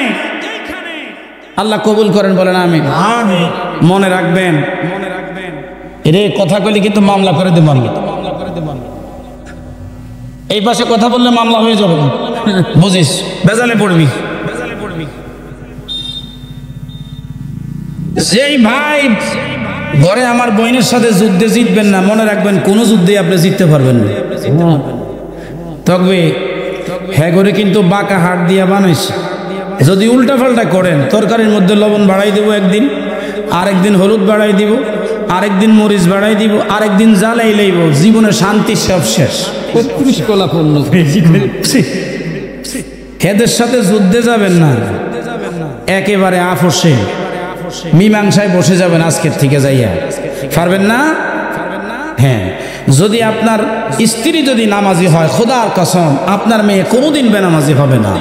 B: আল্লাহ কবুল করেন বলেন আমিন। মনে রাখবেন, এরে কথা কইলে কিন্তু মামলা করে দেবেন। এই পাশে কথা বললে মামলা হয়ে যাবে, বুঝিস? বেজালে পড়বি। যেই ভাই ঘরে আমার বোনের সাথে যুদ্ধে জিতবেন না, মনে রাখবেন কোন যুদ্ধে আপনি জিততে পারবেন না। তবে হ্যাঁ করে কিন্তু বাঁকা হাট দিয়া বানাইছে। যদি উল্টা পাল্টা করেন, তরকারির মধ্যে লবণ বাড়াই দেবো একদিন, আরেকদিন হলুদ বাড়াই দিব, আরেকদিন মরিচ বাড়াই দিব, আরেকদিন জ্বালাই লইব, জীবনে শান্তি সব শেষ। এদের সাথে যুদ্ধে যাবেন না, একেবারে আপোষে মীমাংসায় বসে যাবেন আজকের থেকে যাইয়া। পারবেন না? হ্যাঁ, যদি আপনার স্ত্রী যদি নামাজি হয়, খোদার কসম আপনার মেয়ে কোনোদিন বেনামাজি হবে না।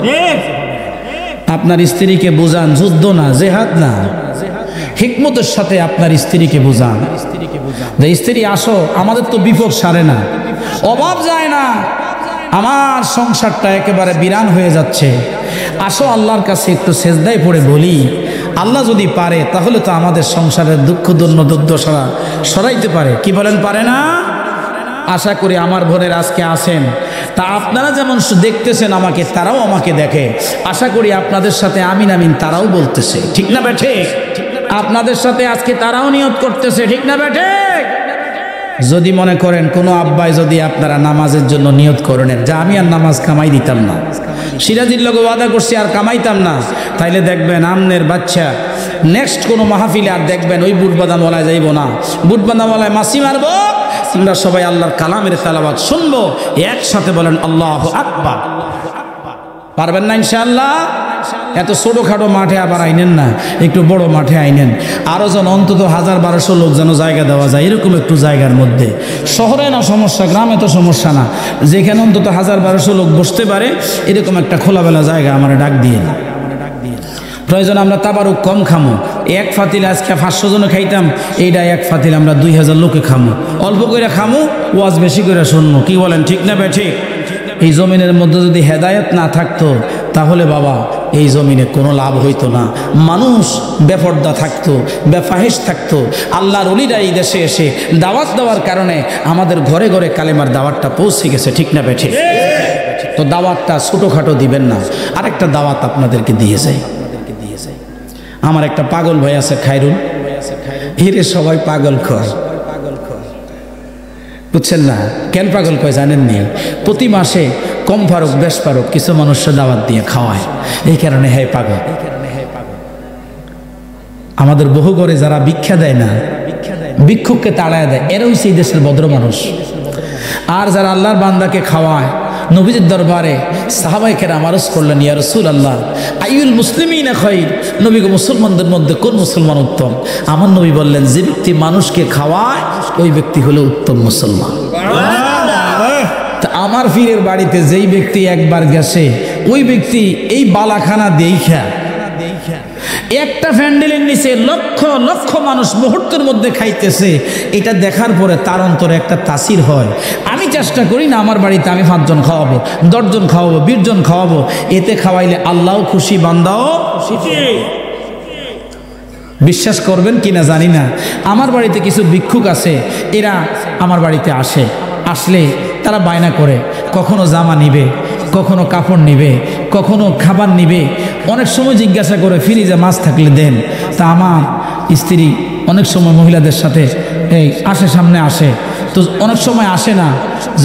B: আপনার স্ত্রীকে বুঝান, যুদ্ধ না, জেহাদ না, হিকমতের সাথে আপনার স্ত্রীকে বুঝান যে স্ত্রী আসো, আমাদের তো বিপদ সারে না, অভাব যায় না, আমার সংসারটা একেবারে বিরান হয়ে যাচ্ছে, আসো আল্লাহর কাছে একটু সেজদায় পড়ে বলি, আল্লাহ যদি পারে তাহলে তো আমাদের সংসারের দুঃখ দুর্দশা সরাইতে পারে। কি বলেন? পারে না? আশা করি আমার বোনের আজকে আসেন, তা আপনারা যেমন দেখতেছেন আমাকে, তারাও আমাকে দেখে। আশা করি আপনাদের সাথে আমিন আমিন তারাও বলতেছে, ঠিক না বেঠে? আপনাদের সাথে আজকে তারাও নিয়ত করতেছে, ঠিক না বেঠে? যদি মনে করেন কোনো আব্বাই যদি আপনারা নামাজের জন্য নিয়ত করেন যে আমি আর নামাজ কামাই দিতাম না, সিরাজির লগে ওয়াদা করছি আর কামাইতাম না, তাইলে দেখবেন আমনের বাচ্চা নেক্সট কোনো মাহফিলে আর দেখবেন ওই বুটবাদামওয়ালায় যাইব না, বুটবাদামওয়ালায় মাসি মারবো, আমরা সবাই আল্লাহর কালামের তেলাওয়াত শুনবো। একসাথে বলেন আল্লাহু আকবার। পারবেন না ইনশাআল্লাহ? এত ছোটোখাটো মাঠে আবার আইনেন না, একটু বড় মাঠে আইনেন। আরও যেন অন্তত 1000-1200 লোক যেন জায়গা দেওয়া যায়, এরকম একটু জায়গার মধ্যে। শহরে না সমস্যা, গ্রামে তো সমস্যা না, যেখানে অন্তত 1000-1200 লোক বসতে পারে এরকম একটা খোলাবেলা জায়গা আমার ডাক দিয়ে। প্রয়োজন আমরা তাবারুক কম খামো, এক ফাতিল আজকে 500 জনে খাইতাম, এইটা এক ফাতিল আমরা 2000 লোকে খামো। অল্প করে খামো, ওয়াজ বেশি করে শুনবো, কি বলেন, ঠিক না বেঠিক? এই জমিনের মধ্যে যদি হেদায়েত না থাকতো তাহলে বাবা এই জমিনে কোনো লাভ হইতো না। মানুষ বেপর্দা থাকতো, বেফাহিশ থাকতো। আল্লাহর ওলিরা এই দেশে এসে দাওয়াত দেওয়ার কারণে আমাদের ঘরে ঘরে কালেমার দাওয়াতটা পৌঁছে গেছে, ঠিক না বেঠিক? তো দাওয়াতটা ছোটোখাটো দিবেন না, আরেকটা দাওয়াত আপনাদেরকে দিয়ে যাই। আমার একটা পাগল ভাই আছে খায়রুল, হিরে সবাই পাগল খোর, বুঝছেন না? কেন পাগল কয় জানেন নি? প্রতি মাসে কম ফারুক বেশ ফারুক কিছু মানুষকে দাওয়াত দিয়ে খাওয়ায়, এই কারণে হ্যাঁ পাগল। আমাদের বহু ঘরে যারা ভিক্ষা দেয় না, ভিক্ষুককে তাড়ায় দেয়, এরাও সেই দেশের ভদ্র মানুষ। আর যারা আল্লাহর বান্দাকে খাওয়ায়, নবীজির দরবারে সাহাবায়ে কেরাম আরজ করলেন, ইয়া রাসূলুল্লাহ আইয়ুল মুসলিমিনা খায়র, নবী গো মুসলমানদের মধ্যে কোন মুসলমান উত্তম? আমার নবী বললেন, যে ব্যক্তি মানুষকে খাওয়ায় ওই ব্যক্তি হলো উত্তম মুসলমান। তা আমার পীরের বাড়িতে যেই ব্যক্তি একবার গেছে, ওই ব্যক্তি এই বালাখানা দেইখা একটা প্যান্ডেলের নিচে লক্ষ লক্ষ মানুষ মুহূর্তের মধ্যে খাইতেছে, এটা দেখার পরে তার অন্তরে একটা তাসির হয়। আমি চেষ্টা করি না আমার বাড়িতে আমি 5 জন খাওয়াবো, 10 জন খাওয়াবো, 20 জন খাওয়াবো, এতে খাওয়াইলে আল্লাহও খুশি, বান্দাও খুশি। বিশ্বাস করবেন কিনা জানি না, আমার বাড়িতে কিছু ভিক্ষুক আছে, এরা আমার বাড়িতে আসে, আসলে তারা বায়না করে কখনো জামা নিবে, কখনো কাপড় নিবে, কখনো খাবার নিবে। অনেক সময় জিজ্ঞাসা করে ফ্রিজে মাছ থাকলে দেন। তা আমার স্ত্রী অনেক সময় মহিলাদের সাথে এই আসে, সামনে আসে, তো অনেক সময় আসে না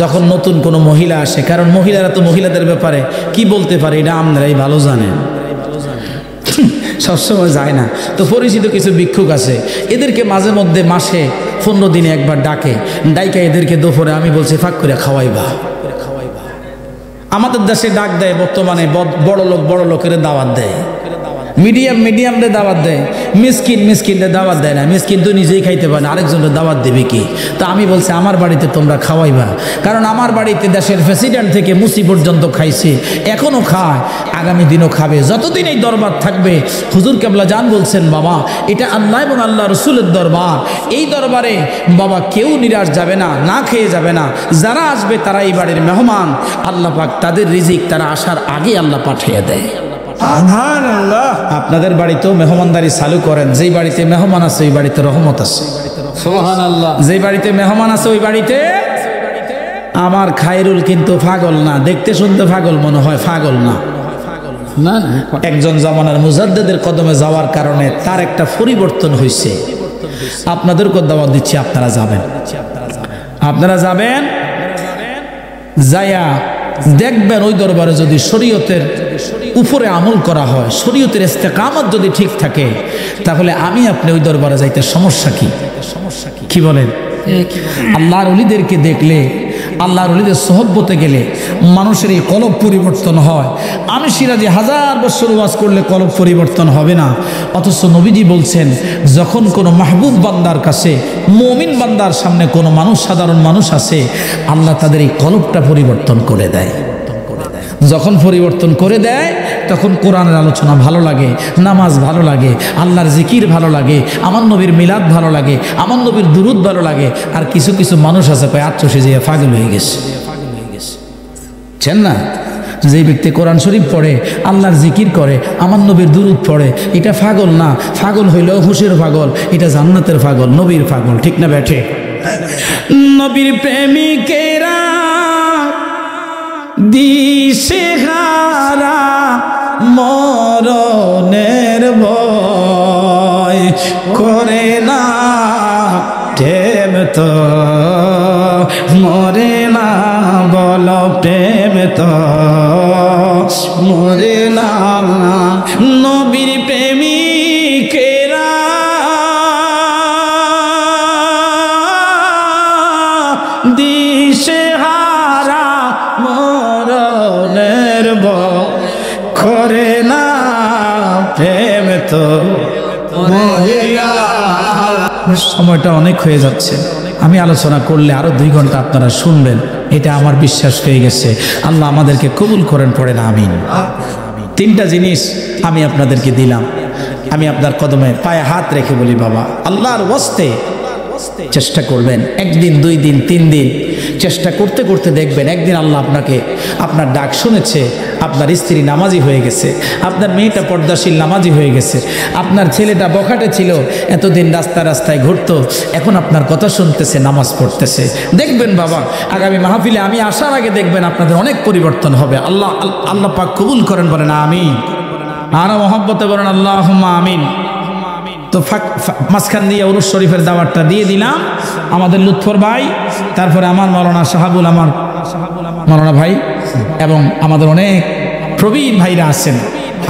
B: যখন নতুন কোনো মহিলা আসে, কারণ মহিলারা তো মহিলাদের ব্যাপারে কি বলতে পারে এটা আপনারাই ভালো জানেন, সবসময় যায় না। তো পরিচিত কিছু ভিক্ষুক আছে, এদেরকে মাঝে মধ্যে মাসে 15 দিনে একবার ডাকে, ডাইকা এদেরকে দুপুরে আমি বলছি ফাঁক করে খাওয়াইবা। আমাদের দেশে ডাক দেয় বর্তমানে বড় লোকের দাওয়াত দেয়, মিডিয়ামদের দাওয়াত দেয়, মিসকিনদের দাওয়াত দেয় না। মিসকিন তো নিজেই খাইতে পারে না, আরেকজনের দাওয়াত দেবে কি? তা আমি বলছি আমার বাড়িতে তোমরা খাওয়াইবা, কারণ আমার বাড়িতে দেশের প্রেসিডেন্ট থেকে মুসি পর্যন্ত খাইছে, এখনো খায়, আগামী দিনও খাবে, যতদিন এই দরবার থাকবে। হুজুর কেবলা জান বলছেন, বাবা এটা আল্লাহ এবং আল্লাহ রসুলের দরবার, এই দরবারে বাবা কেউ নিরাশ যাবে না, না খেয়ে যাবে না। যারা আসবে তারা এই বাড়ির মেহমান, আল্লাহ পাক তাদের রিজিক তারা আসার আগে আল্লাহ পাঠিয়ে দেয়। আপনাদের বাড়িতেও মেহমানদারি চালু করেন, যেই বাড়িতে মেহমান আছে ওই বাড়িতে রহমত আছে, সুবহানাল্লাহ। যেই বাড়িতে মেহমান আছে ওই বাড়িতে। আমার খায়রুল কিন্তু পাগল না, দেখতে শুনতে পাগল মনে হয়, পাগল না। একজন জামানার মুজাদ্দিদের কদমে যাওয়ার কারণে তার একটা পরিবর্তন হয়েছে। আপনাদেরকে দাওয়াত দিচ্ছি, আপনারা যাবেন, আপনারা যাবেন, যায়া দেখবেন ওই দরবারে যদি শরীয়তের উপরে আমল করা হয়, শরীয়তের ইস্তেকামত যদি ঠিক থাকে, তাহলে আমি আপনি ওই দরবারে যাইতে সমস্যা কি? কি বলেন? আল্লাহর ওলিদেরকে দেখলে, আল্লাহর ওলিদের সোহবতে গেলে মানুষের এই কলব পরিবর্তন হয়। আমি সিরাজি 1000 বছর ওয়াজ করলে কলব পরিবর্তন হবে না, অথচ নবীজি বলছেন যখন কোনো মাহবুব বান্দার কাছে, মুমিন বান্দার সামনে কোনো মানুষ, সাধারণ মানুষ আছে, আল্লাহ তাদের এই কলবটা পরিবর্তন করে দেয়। যখন পরিবর্তন করে দেয় তখন কোরআনের আলোচনা ভালো লাগে, নামাজ ভালো লাগে, আল্লাহর জিকির ভালো লাগে, আমার নবীর মিলাদ ভালো লাগে, আমার নবীর দুরুদ ভালো লাগে। আর কিছু কিছু মানুষ আছে প্রায় আত্মসে যে পাগল হয়ে গেছে, চেন না? যে ব্যক্তি কোরআন শরীফ পড়ে, আল্লাহর জিকির করে, আমার নবীর দুরুদ পড়ে, এটা পাগল না। পাগল হইলেও হুশের পাগল, এটা জান্নাতের পাগল, নবীর পাগল, ঠিক না বেঠে? নবীর প্রেমিকেরা
A: দিশেহারা মরণের ভয় করে না প্রেম তো মরে না বল প্রেম তো মরে না নবীর প্রেমিকেরা দিশেহারা মরণের ভয় করে না প্রেম তো মরে না। সময়টা অনেক হয়ে যাচ্ছে, আমি আলোচনা করলে আরো 2 ঘন্টা আপনারা শুনবেন, এটা আমার বিশ্বাস হয়ে গেছে। আল্লাহ আমাদেরকে কবুল করেন, পড়ে না আমিন। 3টা জিনিস আমি আপনাদেরকে দিলাম, আমি আপনার কদমে পায়ে হাত রেখে বলি বাবা আল্লাহর ওয়াস্তে চেষ্টা করবেন। 1 দিন 2 দিন 3 দিন চেষ্টা করতে করতে দেখবেন একদিন আল্লাহ আপনাকে আপনার ডাক শুনেছে, আপনার স্ত্রী নামাজি হয়ে গেছে, আপনার মেয়েটা পর্দাশীল নামাজি হয়ে গেছে, আপনার ছেলেটা বখাটে ছিল, এতদিন রাস্তায় ঘুরতো, এখন আপনার কথা শুনতেছে, নামাজ পড়তেছে। দেখবেন বাবা আগামী মাহফিলে আমি আসার আগে দেখবেন আপনাদের অনেক পরিবর্তন হবে। আল্লাহ পাক কবুল করেন, বলেন আমিন। আর মহব্বতে বলেন আল্লাহুম্মা আমিন। তো মাঝখান দিয়ে উরুস শরীফের দাওয়াতটা দিয়ে দিলাম আমাদের লুৎফর ভাই, তারপরে আমার মৌলানা সাহাবুল, আমার মৌলানা ভাই এবং আমাদের অনেক প্রবীণ ভাইরা আছেন,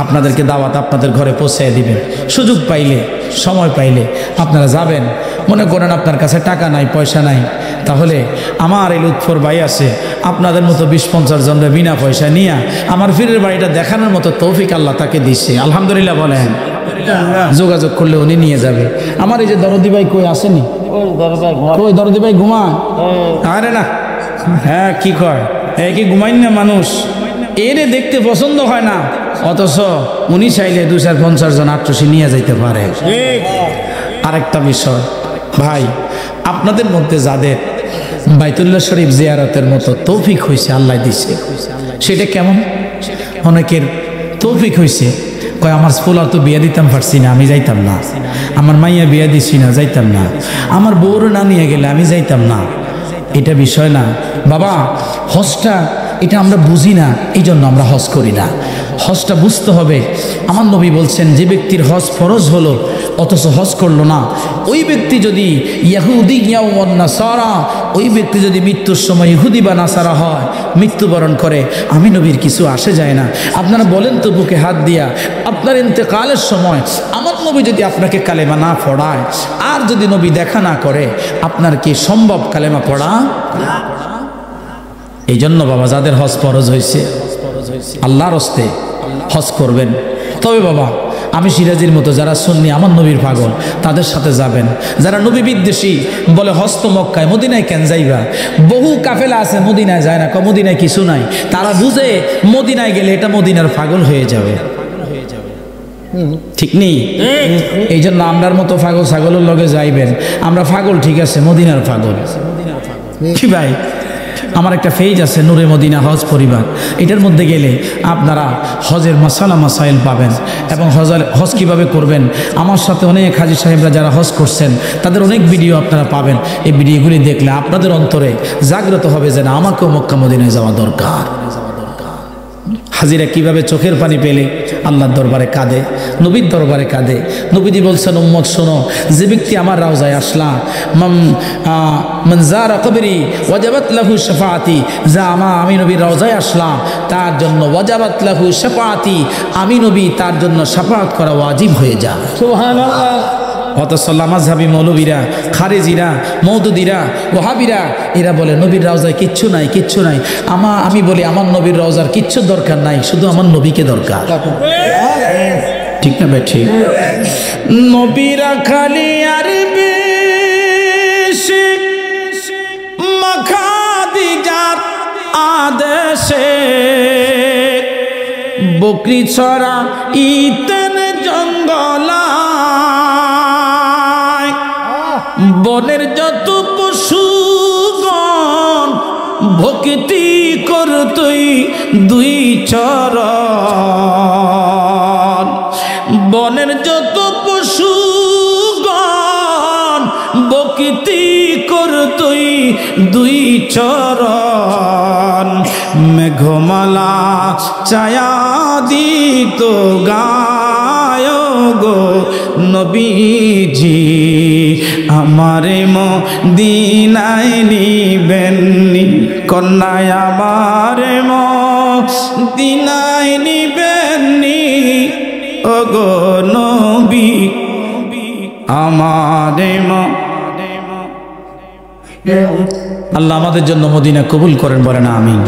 A: আপনাদেরকে দাওয়াত আপনাদের ঘরে পৌঁছে দিবেন। সুযোগ পাইলে সময় পাইলে আপনারা যাবেন। মনে করেন আপনার কাছে টাকা নাই, পয়সা নাই, তাহলে আমার এই লুৎফর ভাই আছে, আপনাদের মতো 20-50 জনরা বিনা পয়সা নিয়ে আমার পীরের বাড়িটা দেখানোর মতো তৌফিক আল্লাহ তাকে দিচ্ছে, আলহামদুলিল্লাহ বলেন। যোগাযোগ করলে উনি নিয়ে যাবে। আমার এই যে দরদি ভাই কই আসেনি, কই দরদি ভাই ঘুমায়? আরে না, হ্যাঁ কি কয়, কি ঘুমাইন না মানুষ, এরে দেখতে পছন্দ হয় না, অথচ উনি চাইলে 250 জন 800 নিয়ে যাইতে পারে। আরেকটা বিষয় ভাই, আপনাদের মধ্যে যাদের বাইতুল্লাহ শরীফ জিয়ারতের মতো তৌফিক হয়েছে, আল্লাহ দিছে, সেটা কেমন? অনেকের তৌফিক হয়েছে, কয় আমার ফুলার তো বিয়ে দিতাম পারছি না, আমি যাইতাম না, আমার মাইয়া বিয়ে দিছি না, যাইতাম না, আমার বউর না নিয়ে গেলে আমি যাইতাম না। এটা বিষয় না বাবা, হজটা এটা আমরা বুঝি না, এই জন্য আমরা হজ করি না। হজটা বুঝতে হবে। আমার নবী বলছেন, যে ব্যক্তির হজ ফরজ হলো অথচ হজ করলো না, ওই ব্যক্তি যদি ইহুদি ওয়া নাসারা, ওই ব্যক্তি যদি মৃত্যুর সময় ইহুদি বা নাসারা হয়, মৃত্যুবরণ করে, আমি নবীর কিছু আসে যায় না। আপনারা বলেন তো বুকে হাত দিয়া, আপনার ইন্তেকালের সময় আমার নবী যদি আপনাকে কালেমা না পড়ায়, আর যদি নবী দেখা না করে, আপনার কি সম্ভব কালেমা পড়া? এই জন্য বাবা যাদের হজ ফরজ হয়েছে আল্লাহর হস্তে হজ করবেন। তবে বাবা আমি সিরাজির মতো যারা সুন্নি, আমার নবীর পাগল, তাদের সাথে যাবেন। যারা নবী বিদ্বেষী বলে হস্ত মক্কায়, মদিনায় কেন যাইবা? বহু কাফেলা আছে মদিনায় যায় না, মদিনায় কিছু নাই, তারা বুঝে মদিনায় গেলে এটা মদিনার পাগল হয়ে যাবে, ঠিক নেই? এই জন্য আমরার মতো পাগল ছাগলের লগে যাইবেন। আমরা পাগল ঠিক আছে, মদিনার পাগল কি ভাই? আমার একটা পেজ আছে নূরে মদিনা হজ পরিবার, এটার মধ্যে গেলে আপনারা হজের মাসাইল পাবেন এবং হজ কিভাবে করবেন। আমার সাথে অনেক হাজী সাহেবরা যারা হজ করছেন তাদের অনেক ভিডিও আপনারা পাবেন। এই ভিডিওগুলি দেখলে আপনাদের অন্তরে জাগ্রত হবে যে না, আমাকেও মক্কা মদিনায় যাওয়া দরকার। হাজিরা কিভাবে চোখের পানি পেলে আল্লাহর দরবারে কাঁদে, নবীর দরবারে কাঁদে। নবীজি বলছেন, উম্মত শোনো, যে ব্যক্তি আমার রওজায় আসলা, মান যারা কবরি ওয়াজাবাত লাহু শাফাআতি, যা আমি নবীর রওজায় আসলাম তার জন্য ওয়াজাবাত লাহু শাফাআতি, আমি নবী তার জন্য শাফাআত করা ওয়াজিব হয়ে যায়। সুবহানাল্লাহ। অথচ মাযহাবী মৌলবীরা, খারেজিরা, মওদুদিরা, ওয়াহাবিরা এরা বলে নবীর রওজায় কিচ্ছু নাই, কিচ্ছু নাই। আমি বলি আমার নবীর রওজার কিচ্ছু দরকার নাই, শুধু আমার নবীকে দরকার। ঠিক না ভাই? ঠিক। নবীরা খালি আর বেশি মাখাদিজাত আদেশে বকরি ছড়া ইতেন জঙ্গলা, বনের যত পশুগণ ভক্তি করতই 2 চরণ, বনের যত পশুগণ ভক্তি করতই দুই চরণ মেঘমালা ছায়া দিত গায় গো নবীজি আমারে মদিনায় নিবেননি কন্যায় আমারে মদিনায় নিবেননি ওগো নবী আমারে আল্লাহ আমাদের জন্য মদিনা কবুল করেন বলেন আমিন।